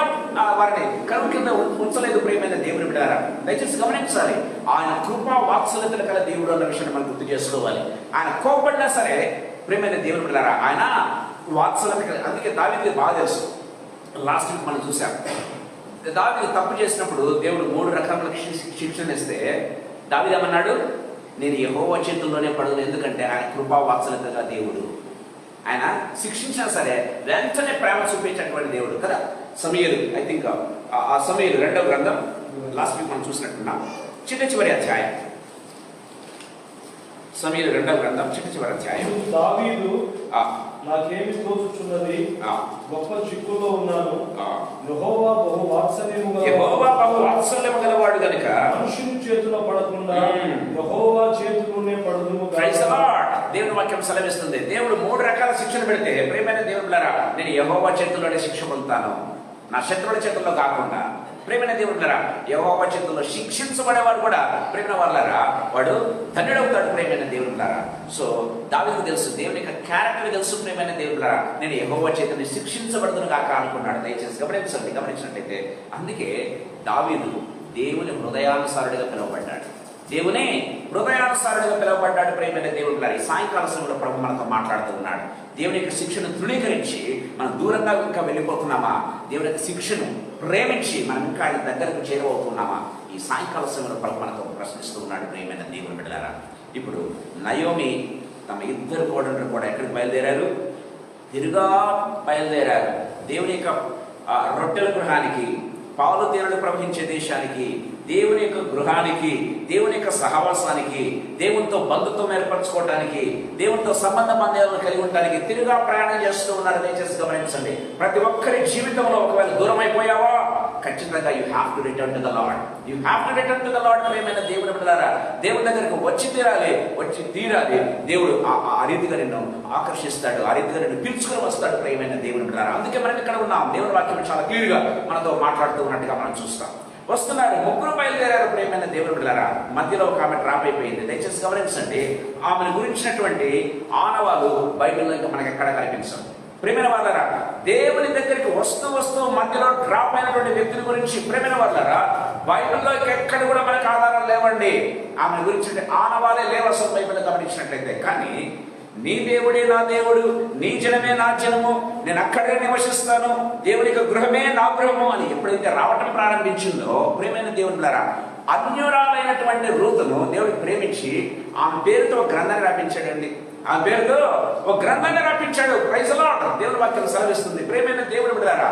Speaker 2: వారిని కరుణ కింద ఉంచలేదు ప్రియమైన దేవుని బిడ్డలారా. దయచేసి గమనించాలి, ఆయన కృప వాత్సల్యతలు కల దేవుడు అన్న విషయాన్ని మనం గుర్తు చేసుకోవాలి. ఆయన కోపడినా సరే ప్రియమైన దేవుని బిడ్డలారా ఆయన వాత్సల్యత. అందుకే దావీదుకి బాగా తెలుసు. లాస్ట్ వీక్ మనం చూసాం, దావీదు తప్పు చేసినప్పుడు దేవుడు 3 రకాల శిక్షణ ఇస్తే దావీదు ఏమన్నాడు? నేను యెహోవా చేతుల్లోనే పడను, ఎందుకంటే ఆయన కృపా వాత్సల్యతగా దేవుడు. ఆయన శిక్షించినా సరే వెంటనే ప్రేమ చూపించేటువంటి దేవుడు కదా. సమూయేలు, ఐ థింక్ ఆ సమూయేలు 2వ గ్రంథం లాస్ట్ వీక్ మనం చూసినట్టున్నాం, చివరి అధ్యాయం. సమూయేలు 2వ గ్రంథం చివరి అధ్యాయం.
Speaker 1: దావీదు నాకేమి తోచుచున్నది, గొప్ప చిక్కులో ఉన్నాను, యెహోవా బహు వాత్సల్యము గలవాడు గనుక మనుషుని చేతిలో పడకుండా యెహోవా చేతిలోనే పడుదును.
Speaker 2: Praise the lord. దేవుని వాక్యం సెలవిస్తుంది, దేవుడు 3 రకాల శిక్షణ పెడితే ప్రియమైన దేవుడులారా నేను యెహోవా చేతుల్లోనే శిక్ష పొందుతాను, నా శత్రువుల చేతుల్లో కాకుండా. ప్రియమైన దేవుడులారా యెహోవా చేతుల్లో శిక్షించబడేవాడు కూడా ప్రియమైన వాళ్ళారా వాడు ధన్యుడవుతాడు ప్రియమైన దేవుడులారా. సో దావీదుకు తెలుసు, దేవుని యొక్క క్యారెక్టర్ తెలుసు ప్రియమైన దేవుడులారా. నేను యెహోవా చేతుల్ని శిక్షించబడుతును కాక అనుకున్నాడు. దయచేసి గమనించినట్లయితే అందుకే దావీదు దేవుని హృదయానుసారుడిగా పిలువబడ్డాడు. దేవుని హృదయానుసారుడిగా పిలువబడ్డాడు ప్రియమైన దేవుడులారా. ఈ సాయంకాల సమయంలో ప్రభు మనతో మాట్లాడుతూ ఉన్నాడు. దేవుని యొక్క శిక్షను తృణీకరించి మనం దూరంగా ఇంకా వెళ్ళిపోతున్నామా? దేవుని యొక్క శిక్షను ప్రేమించి మనం ఇంకా ఆయన దగ్గరకు చేరువవుతున్నామా? ఈ సాయంకాల సమయంలో ప్రభు మనతో ప్రశ్నిస్తూ ఉన్నాడు ప్రియమైన దేవుని బిడ్డలారా. ఇప్పుడు నయోమి తమ 2 కోడళ్ళు కూడా ఎక్కడికి బయలుదేరారు? తిరుగా బయలుదేరారు. దేవుని యొక్క రొట్టెల గృహానికి, పాలు తేనెలు ప్రవహించే దేశానికి, దేవుని యొక్క గృహానికి, దేవుని యొక్క సహవాసానికి, దేవునితో బంధుత్వం ఏర్పరచుకోవడానికి, దేవునితో సంబంధ బంధాలను కలిగి ఉండడానికి తిరుగా ప్రయాణం చేస్తూ ఉన్నారు. దయచేసి గమనించండి, ప్రతి ఒక్కరి జీవితంలో ఒకవేళ దూరం అయిపోయావా ఖచ్చితంగా you have to return to the lord. You have to return to the lord. ప్రియమైన దేవుని బిడ్డలారా దేవుని దగ్గరకు వచ్చి తీరాలి. దేవుడు ఆ రీతిగా నిన్ను ఆకర్షిస్తాడు, ఆ రీతిగా నిన్ను పిలుచుకొని వస్తాడు ప్రియమైన దేవుని బిడ్డలారా. అందుకే మనం ఇక్కడ ఉన్నాం. దేవుని వాక్యం చాలా క్లియర్గా మనతో మాట్లాడుతూ ఉన్నట్టుగా మనం చూస్తాం. వస్తున్నాడు, 3 బయలుదేరారు ప్రియమైన దేవుని బిడ్డలారా. మధ్యలో ఒక ఆమె డ్రాప్ అయిపోయింది. దయచేసి గమనించండి, ఆమెను గురించినటువంటి ఆనవాలు బైబిల్లో ఇంకా మనకి ఎక్కడ కనిపించవు. ప్రియమైన వాళ్ళారా దేవుని దగ్గరికి వస్తూ మధ్యలో డ్రాప్ అయినటువంటి వ్యక్తుల గురించి ప్రియమైన వాళ్ళారా బైబిల్లో ఎక్కడ కూడా మనకు ఆధారాలు లేవండి. ఆమె గురించి ఆనవాలే లేవు అసలు బైబిల్లో గమనించినట్లయితే. కానీ నీ దేవుడే నా దేవుడు, నీ జనమే నా జనము, నేను అక్కడే నివసిస్తాను, దేవుని యొక్క గృహమే నా గృహము అని ఎప్పుడైతే రావటం ప్రారంభించిందో ప్రియమైన దేవునిలారా అన్యురాలైనటువంటి రూతును దేవుడు ప్రేమించి ఆమె పేరుతో ఒక గ్రంథాన్ని రాపించాడండి. ఆ పేరుతో ఒక గ్రంథాన్ని రాపించాడు. Praise the lord. దేవుని వాక్యం సెలవిస్తుంది ప్రియమైన దేవుని బిడ్డలారా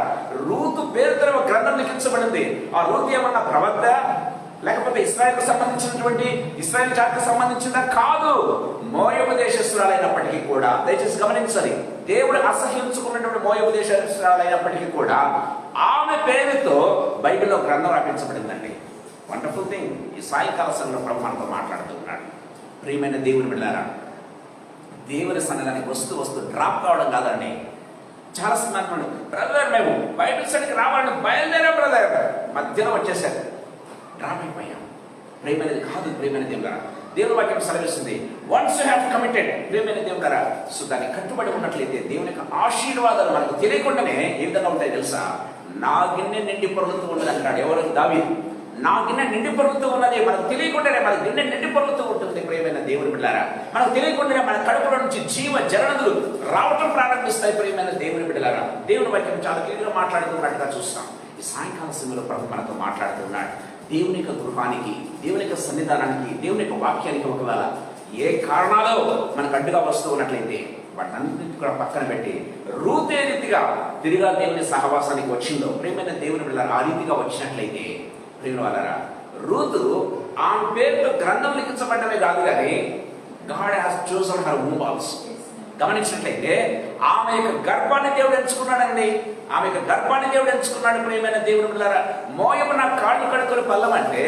Speaker 2: రూతు పేరుతో ఒక గ్రంథం లిఖించబడింది. ఆ రూతు ఏమన్నా ప్రవక్త లేకపోతే ఇశ్రాయేలుకు సంబంధించినటువంటి ఇశ్రాయేల్ జాతికి సంబంధించిందా? కాదు. మోయాబు దేశస్తురాలైనప్పటికీ కూడా దయచేసి గమనించాలి, దేవుడు అసహ్యించుకున్నటువంటి మోయాబు దేశస్తురాలైనప్పటికీ కూడా ఆమె పేరుతో బైబిల్లో గ్రంథం రాపించబడిందండి. Wonderful thing. ఈ సాయంకాల సమయంలో ప్రభు మనతో మాట్లాడుతున్నాడు. ప్రియమైన దేవుని బిడ్డలారా దేవుని సన్నిధానికి వస్తూ డ్రాప్ కావడం కాదండి. చాలా సందర్భంలో బ్రదర్ మేము బైబిల్ స్టడీకి రావాలని బయలుదేరాం బ్రదర్, మధ్యలో వచ్చేసారు, డ్రాప్ అయిపోయాం. ప్రేమైనది కాదు. ప్రేమైన దేవులారా దేవుని వాక్యం సెలవిస్తుంది వన్స్ యు హ్యావ్ కమిటెడ్ ప్రియమైన దేవులారా సో దాన్ని కట్టుబడి ఉన్నట్లయితే దేవుని యొక్క ఆశీర్వాదాలు మనకు తెలియకుండానే ఏ విధంగా ఉంటాయి తెలుసా? నా గిన్నె నిండి పొరుగుతూ ఉన్నది అంటాడు. ఎవరు? దావీదు. నా గిన్నె నిండి పొరుగుతూ ఉన్నది. మనకు తెలియకుండానే మన గిన్నె నిండి పొరుగుతూ ఉంటుంది. ప్రియమైన దేవుని బిడ్డలారా మనకు తెలియకుండానే మన కడుపులో నుంచి జీవ జలనదులు రావటం ప్రారంభిస్తాయి. ప్రియమైన దేవుని బిడ్డలారా దేవుని వాక్యం చాలా క్లియర్గా మాట్లాడుతున్నట్టుగా చూస్తాం. ఈ సాయంకాల సమయంలో ప్రభు మనతో మాట్లాడుతున్నాడు. దేవుని యొక్క గృహానికి, దేవుని యొక్క సన్నిధానానికి, దేవుని యొక్క వాక్యానికి ఒకవేళ ఏ కారణాలు మనకు అడ్డుగా వస్తూ ఉన్నట్లయితే వాటన్నింటి కూడా పక్కన పెట్టి రూతు ఏ రీతిగా తిరిగా దేవుని సహవాసానికి వచ్చిందో, ప్రేమైన దేవుని బిడ్డలారా ఆ రీతిగా వచ్చినట్లయితే ప్రేమ వాళ్ళారా, రూతు ఆమె పేరుతో గ్రంథం లిఖించబడ్డమే కాదు కానీ God has chosen her womb also. గమనించినట్లయితే ఆమె యొక్క గర్భాన్ని దేవుడు ఎంచుకున్నాడండి. ఆమె యొక్క గర్భాన్ని దేవుడు ఎంచుకున్నాడు. ప్రియమైన దేవుని బిడ్డలారా, మోయము నా కాళ్ళు కడుకొని పల్లమంటే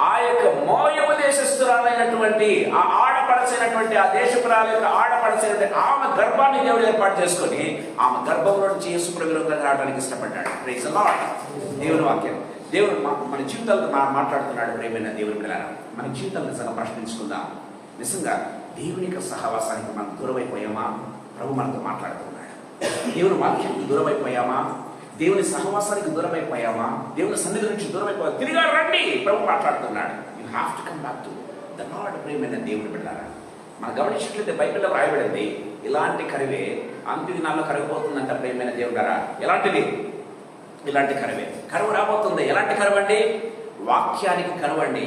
Speaker 2: ఆ యొక్క మోయము దేశస్తురాలైనటువంటి ఆ ఆడపడసైనటువంటి ఆ దేశపురాల యొక్క ఆడపడసైనటువంటి ఆమె గర్భాన్ని దేవుడు ఏర్పాటు చేసుకొని ఆమె గర్భంలో నుంచి యేసుప్రభు విరోధంగా రావడానికి ఇష్టపడ్డాడు. Praise the lord. దేవుని వాక్యం దేవుడు మన జీవితాలతో మాట్లాడుతున్నాడు. ప్రియమైన దేవుని బిడ్డలారా, మన జీవితాలను నిజంగా ప్రశ్నించుకుందాం. నిజంగా దేవుని యొక్క సహవాసానికి మనం దూరమైపోయామా? ప్రభు మనతో మాట్లాడుతున్నాడు. దేవుని వాక్యానికి దూరమైపోయామా? దేవుని సహవాసానికి దూరమైపోయామా? దేవుని సన్నిధి నుంచి దూరమైపోయా తిరిగా రండి, ప్రభు మాట్లాడుతున్నాడు. You have to come back to the lord. ప్రియమైన దేవుని బిడ్డలారా, మనం గమనించినట్లయితే బైబిల్లో రాయబడింది ఇలాంటి కరువే అంత్య దినాల్లో కరిగిపోతుందంట. ప్రియమైన దేవుడారా, ఎలాంటిది? ఇలాంటి కరువే. కరువు రాబోతుంది. ఎలాంటి కరువు అండి? వాక్యానికి కరువు అండి.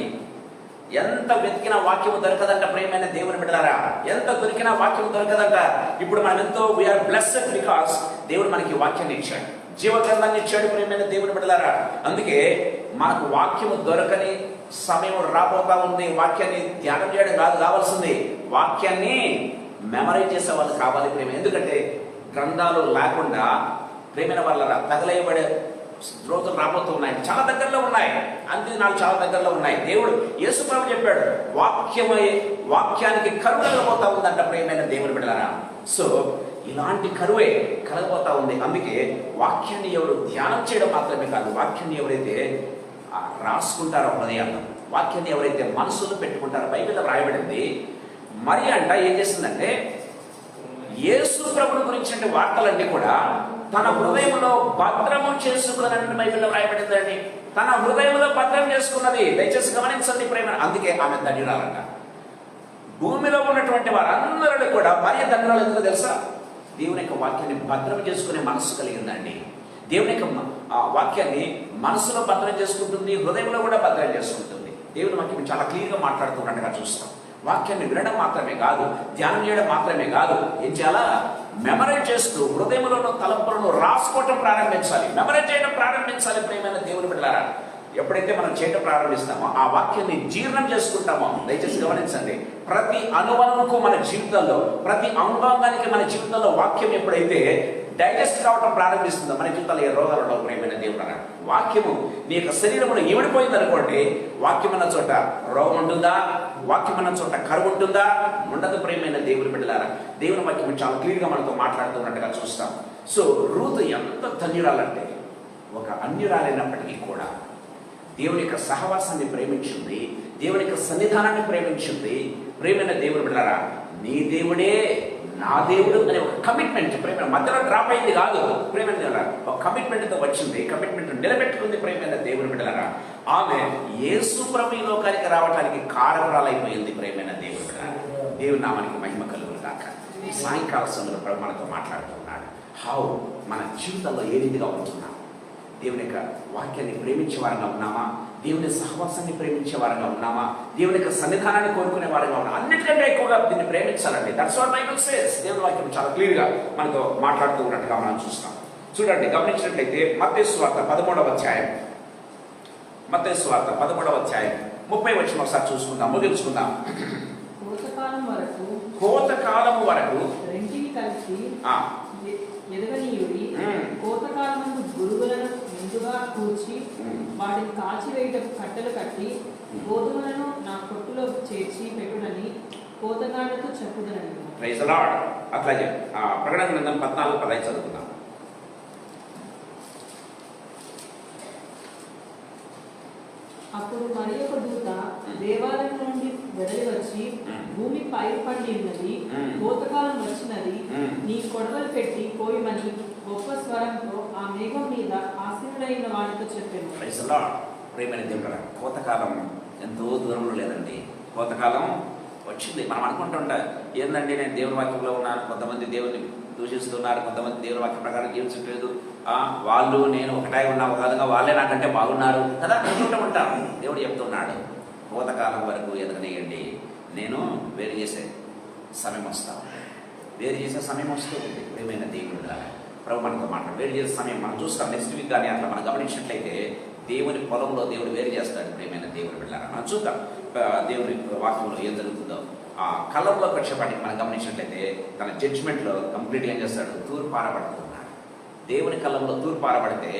Speaker 2: ఎంత వెతికినా వాక్యము దొరకదంట. ప్రియమైన దేవుని బిడ్డలారా, ఎంత దొరికినా వాక్యము దొరకదంట. ఇప్పుడు మనం ఎంతో వీఆర్ బ్లెస్డ్ బికాస్ దేవుడు మనకి వాక్యాన్ని ఇచ్చాడు, జీవగ్రంథాన్ని ఇచ్చాడు. ప్రియమైన దేవుని బిడ్డలారా, అందుకే మనకు వాక్యము దొరకని సమయం రాబోతా ఉంది. వాక్యాన్ని ధ్యానం చేయడం కాదు కావాల్సింది, వాక్యాన్ని మెమరైజ్ చేసే వాళ్ళు కావాలి ప్రేమ. ఎందుకంటే గ్రంథాలు లేకుండా ప్రేమైన వాళ్ళ తగలేయబడే రోజులు రాబోతూ ఉన్నాయి. చాలా దగ్గరలో ఉన్నాయి. అంతే నాకు చాలా దగ్గరలో ఉన్నాయి. దేవుడు యేసుప్రభు చెప్పాడు వాక్యానికి కరువు కలగబోతా ఉందంట. ప్రియమైన దేవుని బిడ్డలారా, సో ఇలాంటి కరువే కలగబోతా ఉంది. అందుకే వాక్యాన్ని ఎవరు ధ్యానం చేయడం మాత్రమే కాదు, వాక్యాన్ని ఎవరైతే రాసుకుంటారో హృదయాల్లో, వాక్యాన్ని ఎవరైతే మనసులో పెట్టుకుంటారో, బైబిల్లో రాయబడింది మరి అంట ఏం చేసిందంటే యేసు ప్రభుని గురించిన వార్తలన్నీ కూడా తన హృదయంలో భద్రము చేసుకున్నట్టు బైబిల్లో రాయబడిందండి. తన హృదయంలో భద్రం చేసుకున్నది. దయచేసి గమనించండి ప్రేమ. అందుకే ఆమె ధన్యురాలంట. భూమిలో ఉన్నటువంటి వారందరూ కూడా భార్య ధన్యురాలు ఎందుకు తెలుసా? దేవుని యొక్క వాక్యాన్ని భద్రం చేసుకునే మనస్సు కలిగిందండి. దేవుని యొక్క వాక్యాన్ని మనసులో భద్రం చేసుకుంటుంది, హృదయంలో కూడా భద్రం చేసుకుంటుంది. దేవుని వాక్యం చాలా క్లియర్గా మాట్లాడుతున్నట్టుగా చూస్తాం. వాక్యాన్ని వినడం మాత్రమే కాదు, ధ్యానం చేయడం మాత్రమే కాదు, ఏం చేయాలా? మెమరైజ్ చేస్తూ హృదయంలోనూ తలంపులను రాసుకోవటం ప్రారంభించాలి, మెమరైజ్ చేయడం ప్రారంభించాలి. ప్రియమైన దేవుని బిడ్డలారా, ఎప్పుడైతే మనం చేయటం ప్రారంభిస్తామో ఆ వాక్యాన్ని జీర్ణం చేసుకుంటామో, దయచేసి గమనించండి, ప్రతి అనువనుకు మన జీవితంలో, ప్రతి అంగాంగానికి మన జీవితంలో వాక్యం ఎప్పుడైతే డైజెస్ట్ కావటం ప్రారంభిస్తుందో మన జీవితంలో ఏ రోగాలు ఉండవు. ప్రియమైన దేవుడా, వాక్యము నీ యొక్క శరీరంలో ఏమిడిపోయింది అనుకోండి, వాక్యం అన్న చోట రోగం ఉంటుందా? వాక్యం అన్న చోట కరువు ఉంటుందా? ఉండదు. ప్రియమైన దేవుని బిడ్డలారా, దేవుని వాక్యం చాలా క్లియర్గా మనతో మాట్లాడుతున్నట్టుగా చూస్తాం. సో రూతు ఎంత ధన్యురాలంటే, ఒక అన్యురాలైనప్పటికీ కూడా దేవుని యొక్క సహవాసాన్ని ప్రేమించింది, దేవుని యొక్క సన్నిధానాన్ని ప్రేమించింది. ప్రేమైన దేవుని బిడ్డలారా, నీ దేవుడే నా దేవుడు అనే ఒక కమిట్మెంట్ ప్రేమ మధ్యలో డ్రాప్ అయింది కాదు. ప్రేమ ఒక కమిట్మెంట్తో వచ్చింది, కమిట్మెంట్ నిలబెట్టుకుంది. ప్రేమైన దేవుని బిడ్డలారా, ఆమె యేసు ప్రభు ఈ లోకానికి రావడానికి కారకురాలైపోయింది. ప్రేమైన దేవుని బిడ్డలారా, దేవుని నామానికి మహిమ కలుగును గాక. ఈ సాయంకాల సమయంలో ప్రభు మనతో మాట్లాడుతున్నాడు. హౌ మన జీవితంలో ఏ రీతిగా ఉంటున్నాం? దేవుని యొక్క వాక్యాన్ని ప్రేమించే వారంగా ఉన్నామా? దేవుని సహవాసాన్ని ప్రేమించే వారంగా ఉన్నామా? దేవుని యొక్క సన్నిధానాన్ని కోరుకునే వారంగా ఉన్నామా? అన్నిటికంటే ఎక్కువగా దీన్ని ప్రేమించాలండి. That's what Bible says. దేవుని వాక్యం చాలా క్లియర్గా మనతో మాట్లాడుతూ ఉన్నట్టుగా మనం చూస్తాం. చూడండి, గమనించినట్లయితే మత్తయి సువార్త 13వ అధ్యాయం, మత్తయి సువార్త 13వ అధ్యాయం 30వ వచనం ఒకసారి చూసుకుందాం, ముగించుకుందాం. కోతకాలము వరకు
Speaker 3: రెంటిని కలిసి ఎదగనీయుడి, కోతకాలమందు గురుగులను మెండుగా కూర్చి వాటిని కాల్చివేయటకు కట్టెలు కట్టి గోధుమలను నా కొట్టులో చేర్చి పెట్టునని కోతగాళ్లతో చెప్పుదనని.
Speaker 2: Praise the lord. అట్లాగే ప్రకటన గ్రంథం 14:10 చదువుకుందాం.
Speaker 3: అప్పుడు మరి ఒక దూత దేవాలయం నుండి వెడలి వచ్చి, భూమి పైరు పండి ఉన్నది, కోతకాలం వచ్చినది, నీ కొడవలు పెట్టి పోయమని గొప్ప స్వరంతో ఆ మేఘం మీద ఆసీనుడైన వాడితో చెప్పాను.
Speaker 2: Praise the Lord. ప్రియమైన దేవుడా, కోతకాలం ఎంతో దూరంలో లేదండి. కోతకాలం వచ్చింది. మనం అనుకుంటుంటా ఏందండి, నేను దేవుని వాక్యంలో ఉన్నాను, కొంతమంది దేవుని దూషిస్తున్నారు, కొంతమంది దేవుని వాక్య ప్రకారం జీవించట్లేదు, వాళ్ళు నేను ఒకటే ఉన్నా, ఒక విధంగా వాళ్ళే నాకంటే బాగున్నారు కదా అనుకుంటూ ఉంటాను. దేవుడు చెప్తున్నాడు, కోతకాలం వరకు ఎదగనేయండి, నేను వేరు చేసే సమయం వస్తాను. వేరు చేసే సమయం వస్తుంది. ప్రియమైన దేవుడు ప్రభు మనతో మాట్లాడు. వేరు చేసే సమయం మనం చూస్తాం. నెక్స్ట్ వీక్ కానీ అట్లా మనం గమనించినట్లయితే దేవుని పొలంలో దేవుడు వేరు చేస్తాడు. ప్రియమైన దేవుడు వెళ్ళారా మనం చూద్దాం దేవుని వాక్యంలో ఏం జరుగుతుందో. ఆ కలంలో వచ్చేపాటికి మనం గమనించినట్లయితే తన జడ్జిమెంట్లో కంప్లీట్గా ఏం చేస్తాడు, తూర్పు పారబడుతున్నాడు. దేవుని కలంలో తూర్పు పారబడితే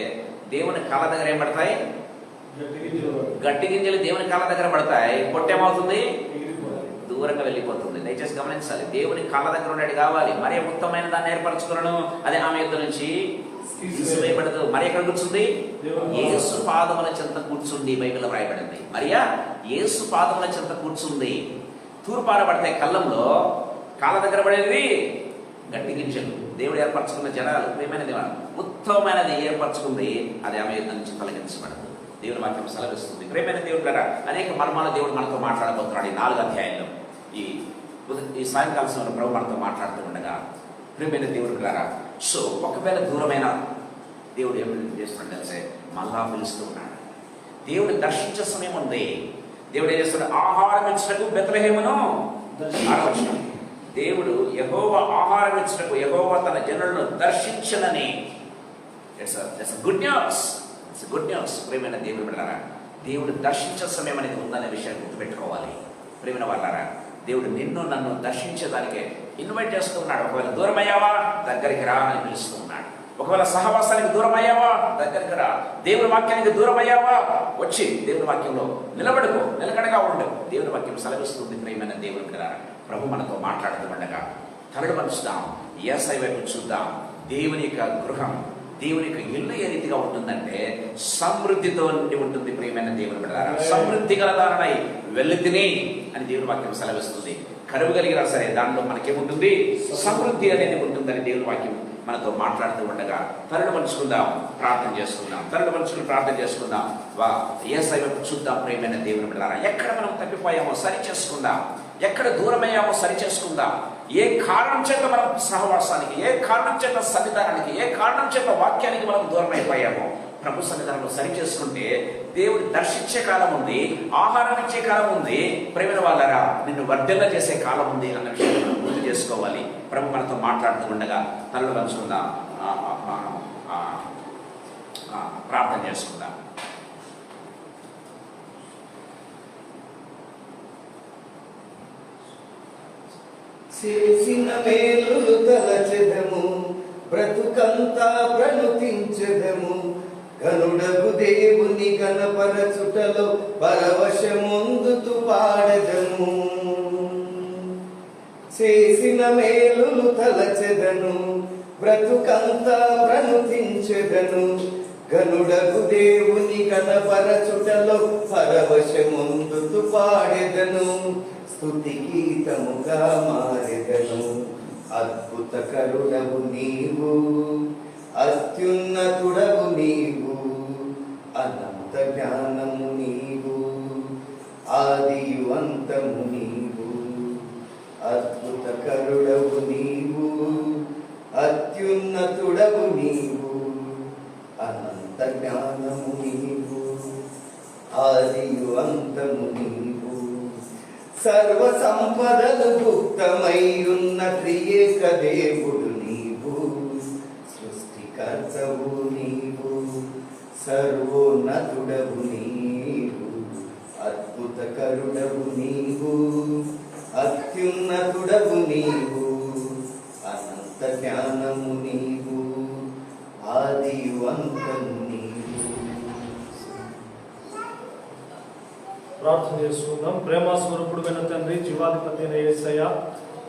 Speaker 2: దేవుని కాళ్ళ దగ్గర ఏం పడతాయి, గట్టి గింజలు దేవుని కాళ్ళ దగ్గర పడతాయి. పొట్టేమవుతుంది, దూరంగా వెళ్ళిపోతుంది. దయచేసి గమనించాలి, దేవుని కాళ్ళ దగ్గర ఉండేది కావాలి. మరీ ఉత్తమైన దాన్ని ఏర్పరచుకున్నాను, అదే ఆమె యుద్ధ నుంచి తీసివేయబడదు. మరి ఎక్కడ కూర్చుంది, యేసు పాదముల చెంత కూర్చుంది. బైబిల్లో వ్రాయబడింది, మరియా యేసు పాదముల చెంత కూర్చుంది. తూర్పారబడితే కళ్ళంలో కాళ్ళ దగ్గర పడేది గట్టి గింజలు, దేవుడు ఏర్పరచుకున్న జనాలు. ప్రియమైన దేవాలు ఉత్తమమైనది ఏర్పరచుకుంది, అది ఆమె యుద్ధ నుంచి తొలగించబడదు. దేవుని వాక్యం సెలవిస్తుంది. ప్రియమైన దేవుడు కదా అనేక మర్మాల దేవుడు మనతో మాట్లాడబోతున్నాడు ఈ 4 అధ్యాయంలో. ఈ సాయంకాల సమయంలో ప్రభు మనతో మాట్లాడుతూ ఉండగా ప్రియమైన దేవుడు కదా, సో ఒకవేళ దూరమైన దేవుడు ఏం చేస్తున్నాడు తెలిసే, మళ్ళా పిలుస్తూ ఉన్నాడు. దేవుడు దర్శించే సమయం ఉంది. దేవుడు ఏం చేస్తాడు, ఆహారం ఇచ్చినకు బెత్లెహేమును ఆలోచన. దేవుడు యెహోవా ఆహారం ఇచ్చినకు, యెహోవా తన జనులను దర్శించనని. It's good news, it's good news. ప్రియమైన దేవుడు బిడ్డలారా, దేవుడు దర్శించే సమయం అనేది ఉందనే విషయాన్ని గుర్తుపెట్టుకోవాలి. ప్రియమైన వాళ్ళారా, దేవుడు నిన్ను నన్ను దర్శించేదానికే ఇన్వైట్ చేస్తూ ఉన్నాడు. ఒకవేళ దూరం అయ్యావా దగ్గరికి రా అని పిలుస్తూ ఉన్నాడు. ఒకవేళ సహవాసానికి దూరం అయ్యావా దగ్గరికి రా. దేవుని వాక్యానికి దూరం అయ్యావా వచ్చి దేవుని వాక్యంలో నిలబడుకో, నిలకడగా ఉండు. దేవుని వాక్యం సెలవిస్తుంది. ప్రియమైన దేవుని బిడ్డలారా, ప్రభు మనతో మాట్లాడుతూ ఉండగా తలలు పంచుదాం, యేసయ్య వైపు చూద్దాం. దేవుని యొక్క గృహం, దేవుని యొక్క ఇల్లు ఏ రీతిగా ఉంటుందంటే సమృద్ధితో నిండి ఉంటుంది. ప్రియమైన దేవుని బిడ్డలారా, సమృద్ధి గలదానై వెళ్ళితిని అని దేవుని వాక్యం సెలవిస్తుంది. కరువు కలిగినా సరే దానిలో మనకేముంటుంది, సమృద్ధి అనేది ఉంటుందని దేవుని వాక్యం మనతో మాట్లాడుతూ ఉండగా తరుడు పంచుకుందాం, ప్రార్థన చేసుకుందాం. తరుడు పంచుకుని ప్రార్థన చేసుకుందాం. యేసయ్య వైపు చూద్దాం. ప్రియమైన దేవుని బిడ్డలారా, ఎక్కడ మనం తప్పిపోయామో సరి చేసుకుందాం, ఎక్కడ దూరమయ్యామో సరి చేసుకుందాం. ఏ కారణం చేత మనం సహవాసానికి, ఏ కారణం చేత సన్నిధానానికి, ఏ కారణం చేత వాక్యానికి మనం దూరం అయిపోయామో ప్రభు సన్నిధానంలో సరి చేసుకుంటే దేవుడు దర్శించే కాలం ఉంది, ఆహారం ఇచ్చే కాలం ఉంది. ప్రేమైన వాళ్ళరా, నిన్ను వర్ధెల్ల చేసే కాలం ఉంది అన్న విషయాన్ని మనం గుర్తు చేసుకోవాలి. ప్రభు మనతో మాట్లాడుతూ ఉండగా తనలో పంచుకుందాం, ప్రార్థన చేసుకుందాం.
Speaker 4: చేసిన మేలులు తలచెదము, బ్రతుకంతా ప్రణుతించెదము. గనుడగు దేవుని కనపరచుటలో పరవశమొందుతూ పాడెదము. చేసిన మేలులు తలచెదను, బ్రతుకంతా ప్రణుతించెదను. గనుడగు దేవుని కనపరచుటలో పరవశమొందుతూ పాడెదను. స్తుతి గీతముగా మారెదను. అద్భుత కరుణవు నీవు, అత్యున్నతుడవు నీవు, అనంత జ్ఞానము నీవు, ఆదియు అంతము నీవు. అద్భుత కరుణవు నీవు, అత్యున్నతుడవు నీవు, అనంత జ్ఞానము నీవు, ఆదియు అంతము నీవు. సర్వ సంపదలు గుప్తమయ్యున్న త్రియేక దేవుడు నీవు. సృష్టికర్తవు నీవు, సర్వోన్నతుడవు నీవు, అద్భుత కరుడవు నీవు, అత్యున్నతుడవు నీవు, అనంత జ్ఞానము నీవు, ఆదియు అంతము నీవు.
Speaker 1: ప్రార్థన చేసుకుందాం. ప్రేమ స్వరూపుడైన తండ్రి, జీవాధిపతి అయిన యేసయ్య,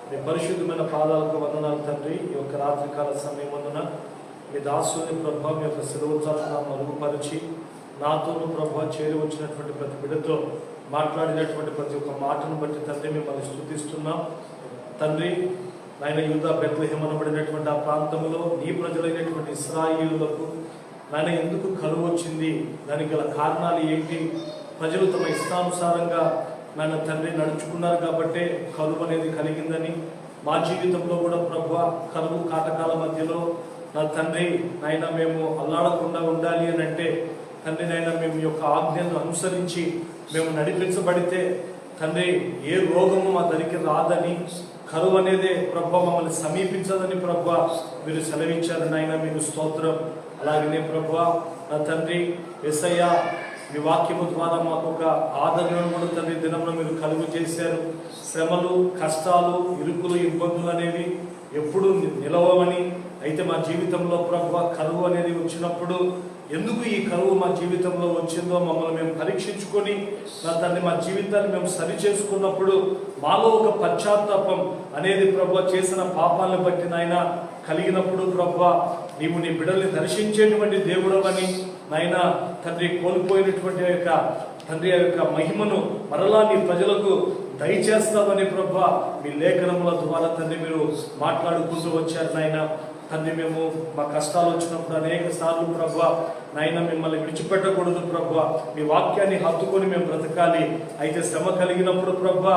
Speaker 1: మీ పరిశుద్ధమైన పాదాలకు వందనాలు తండ్రి. ఈ యొక్క రాత్రికాల సమయమందున మీ దాసుని ప్రభావం మీ యొక్క సెలవుచాలను మరుగుపరిచి నాతోను ప్రభావ చేరి వచ్చినటువంటి ప్రతి బిడ్డతో మాట్లాడినటువంటి ప్రతి ఒక్క మాటను బట్టి తండ్రి మిమ్మల్ని స్తుతిస్తున్నాం తండ్రి. నాయన యూదా బెత్లెహేము అనబడినటువంటి ఆ ప్రాంతంలో నీ ప్రజలైనటువంటి ఇశ్రాయేలులకు నాయన ఎందుకు కరువు వచ్చింది, దానికి గల కారణాలు ఏంటి? ప్రజలు తమ ఇష్టానుసారంగా నాయన తండ్రి నడుచుకున్నారు కాబట్టే కరువు అనేది కలిగిందని మా జీవితంలో కూడా ప్రభువా కరువు కాటకాల మధ్యలో నా తండ్రి నాయన మేము అల్లాడకుండా ఉండాలి అని అంటే తండ్రి నాయన మేము ఈ యొక్క ఆజ్ఞను అనుసరించి మేము నడిపించబడితే తండ్రి ఏ రోగము మా దరికి రాదని, కరువు అనేదే ప్రభు మమ్మల్ని సమీపించదని ప్రభు మీరు సెలవిచ్చారు నాయన, మీకు స్తోత్రం. అలాగనే ప్రభు నా తండ్రి యేసయ్య మీ వాక్యము ద్వారా మాకు ఒక ఆదరణను కూడా తండ్రి దినంలో మీరు కలుగు చేశారు. శ్రమలు, కష్టాలు, ఇరుకులు, ఇబ్బందులు అనేవి ఎప్పుడు నిలవమని, అయితే మా జీవితంలో ప్రభు కరువు అనేది వచ్చినప్పుడు ఎందుకు ఈ కరువు మా జీవితంలో వచ్చిందో మమ్మల్ని మేము పరీక్షించుకొని నా తండ్రి మా జీవితాన్ని మేము సరి చేసుకున్నప్పుడు మాలో ఒక పశ్చాత్తాపం అనేది ప్రభు చేసిన పాపాలను బట్టి నాయన కలిగినప్పుడు ప్రభు నీవు నీ బిడ్డల్ని దర్శించేటువంటి దేవుడవని నాయన తండ్రి కోల్పోయినటువంటి యొక్క తండ్రి యొక్క మహిమను మరలా నీ ప్రజలకు దయచేస్తామని ప్రభు మీ లేఖనముల ద్వారా తండ్రి మీరు మాట్లాడుకుంటూ వచ్చారు నాయన. తండ్రి మేము మా కష్టాలు వచ్చినప్పుడు అనేక సార్లు ప్రభు నాయన మిమ్మల్ని విడిచిపెట్టకూడదు ప్రభు, మీ వాక్యాన్ని హత్తుకొని మేము బ్రతకాలి. అయితే శ్రమ కలిగినప్పుడు ప్రభు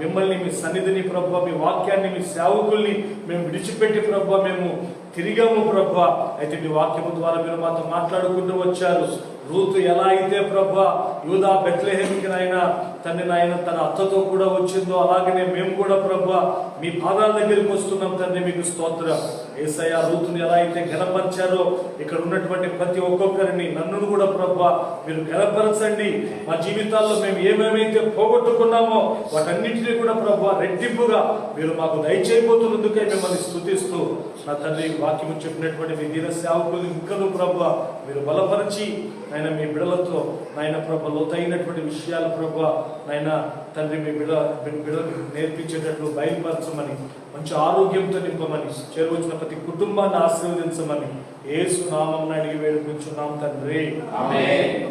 Speaker 1: మిమ్మల్ని, మీ సన్నిధిని ప్రభు, మీ వాక్యాన్ని, మీ సేవకుల్ని మేము విడిచిపెట్టి ప్రభు మేము తిరిగాము ప్రభు. అయితే మీ వాక్యము ద్వారా మీరు మాతో మాట్లాడుకుంటూ వచ్చారు. రూతు ఎలా అయితే ప్రభు యూదా బెత్లెహేముకి నాయన తండ్రి నాయన తన అత్తతో కూడా వచ్చిందో అలాగనే మేము కూడా ప్రభు మీ పాదాల దగ్గరికి వస్తున్నాం తండ్రి, మీకు స్తోత్రం. యేసయ్య రూతుని ఎలా అయితే ఘనపరిచారో ఇక్కడ ఉన్నటువంటి ప్రతి ఒక్కొక్కరిని, నన్ను కూడా ప్రభు మీరు ఘనపరచండి. మా జీవితాల్లో మేము ఏమేమైతే పోగొట్టుకున్నామో వాటన్నింటినీ కూడా ప్రభు రెట్టింపుగా మీరు మాకు దయచేయబోతున్నందుకే మిమ్మల్ని స్తుతిస్తూ నా తండ్రి వాక్యము చెప్పినటువంటి మీ దీన సేవకులు ఇంకనూ ప్రభు మీరు బలపరిచి నాయన మీ బిడలతో నాయన ప్రభు లోతైనటువంటి విషయాలు ప్రభు నాయన తండ్రి మీ బిడలకు నేర్పించేటట్లు బయలుపరచమని, మంచి ఆరోగ్యంతో నింపమని, చేరువచ్చిన ప్రతి కుటుంబాన్ని ఆశీర్వదించమని యేసు నామమున అడిగి వేడుకుంటున్నాం తండ్రి,
Speaker 2: ఆమేన్.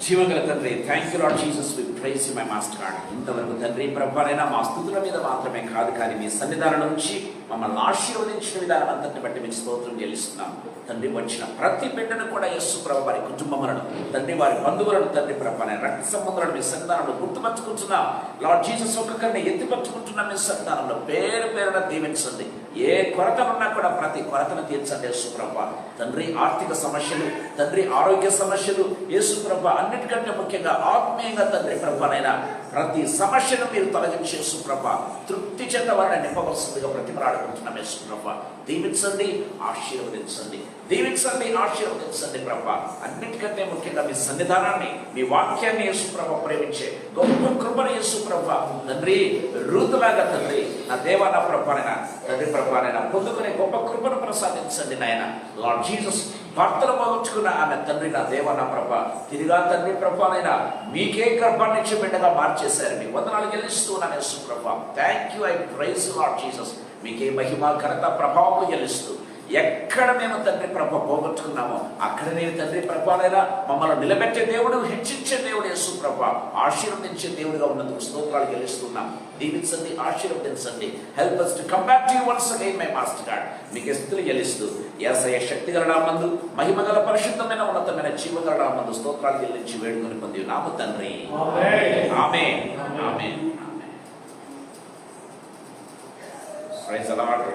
Speaker 2: జీవగల తండ్రి, thank you Lord Jesus, we praise you my master God. ఇంతవరకు తండ్రి ప్రభువైనా మా స్తుతుల మీద మాత్రమే కాదు కానీ మీ సన్నిధానం నుంచి మమ్మల్ని ఆశీర్వదించిన విధానం అంతటిని బట్టి మీకు స్తోత్రం చెల్లిస్తున్నాం తండ్రి. వచ్చిన ప్రతి బిడ్డను కూడా యేసు ప్రభు వారి కుటుంబములను తండ్రి, వారి బంధువులను తండ్రి ప్రభు రక్త సంబంధాలను మీ సన్నిధానంలో గుర్తుపరచుకుంటున్నాం లార్డ్ జీసస్. ఒక్కొక్కరిని ఎత్తిపరచుకుంటున్నాం మీ సన్నిధానంలో. పేరు పేరున దీవించండి. ఏ కొరతనున్నా కూడా ప్రతి కొరతను తీర్చండి యేసు ప్రభు తండ్రి. ఆర్థిక సమస్యలు తండ్రి, ఆరోగ్య సమస్యలు యేసు ప్రభు, అన్నిటికంటే ముఖ్యంగా ఆత్మీయంగా తండ్రి ప్రభునైనా ప్రతి సమస్యను మీరు తొలగించి యేసు ప్రభు తృప్తి చెంద వారిని నింపవలసిందిగా బ్రతిమలాడుకుంటున్నాం యేసు ప్రభు. దీవించండి, ఆశీర్వదించండి, దీవించండి, ఆశీర్వదించండి ప్రభు. అన్నిటికంటే ముఖ్యంగా మీ సన్నిధానాన్ని, మీ వాక్యాన్ని యేసు ప్రభు ప్రేమించే గొప్ప కృపను యేసు ప్రభు తండ్రి రూతులాగా తండ్రి నా దేవా నా ప్రభునైనా తండ్రి ప్రభునైనా పొందుకునే గొప్ప కృపను ప్రసాదించండి నాయన. లార్డ్ జీసస్ భర్తను పోగొట్టుకున్న ఆమె తండ్రి నా దేవా నా ప్రభ తిరిగా తండ్రి ప్రభునైనా మీకే గర్భాన్ని ఇచ్చి బిడ్డగా మార్చేశారు. మీ వందనాలు చెల్లిస్తున్నాను యేసు ప్రభు. Thank you, I praise lord Jesus. మీకే మహిమ, ఘనత, ప్రభావం చెల్లిస్తూ ఎక్కడ మేము తండ్రి ప్రభ పోగొట్టుకున్నామో అక్కడ నేను తండ్రి ప్రభానైనా మమ్మల్ని నిలబెట్టే దేవుడు, హెచ్చించే దేవుడు యేసు ప్రభ, ఆశీర్వదించే దేవుడిగా ఉన్నందుకు స్తోత్రాలు చెల్లిస్తున్నాం. దీవించండి, ఆశీర్వదించండి. Help us to come back to you once again my master God. మీకు స్తుతులు చెల్లిస్తూ యేసయ్య శక్తిగల నామమునందు, మహిమగల పరిశుద్ధమైన ఉన్నతమైన జీవగల నామమునందు స్తోత్రాలు చెల్లించి వేడుకొని పొంది నామ తండ్రి, ఆమేన్, ఆమేన్, ఆమేన్. Praise the lord.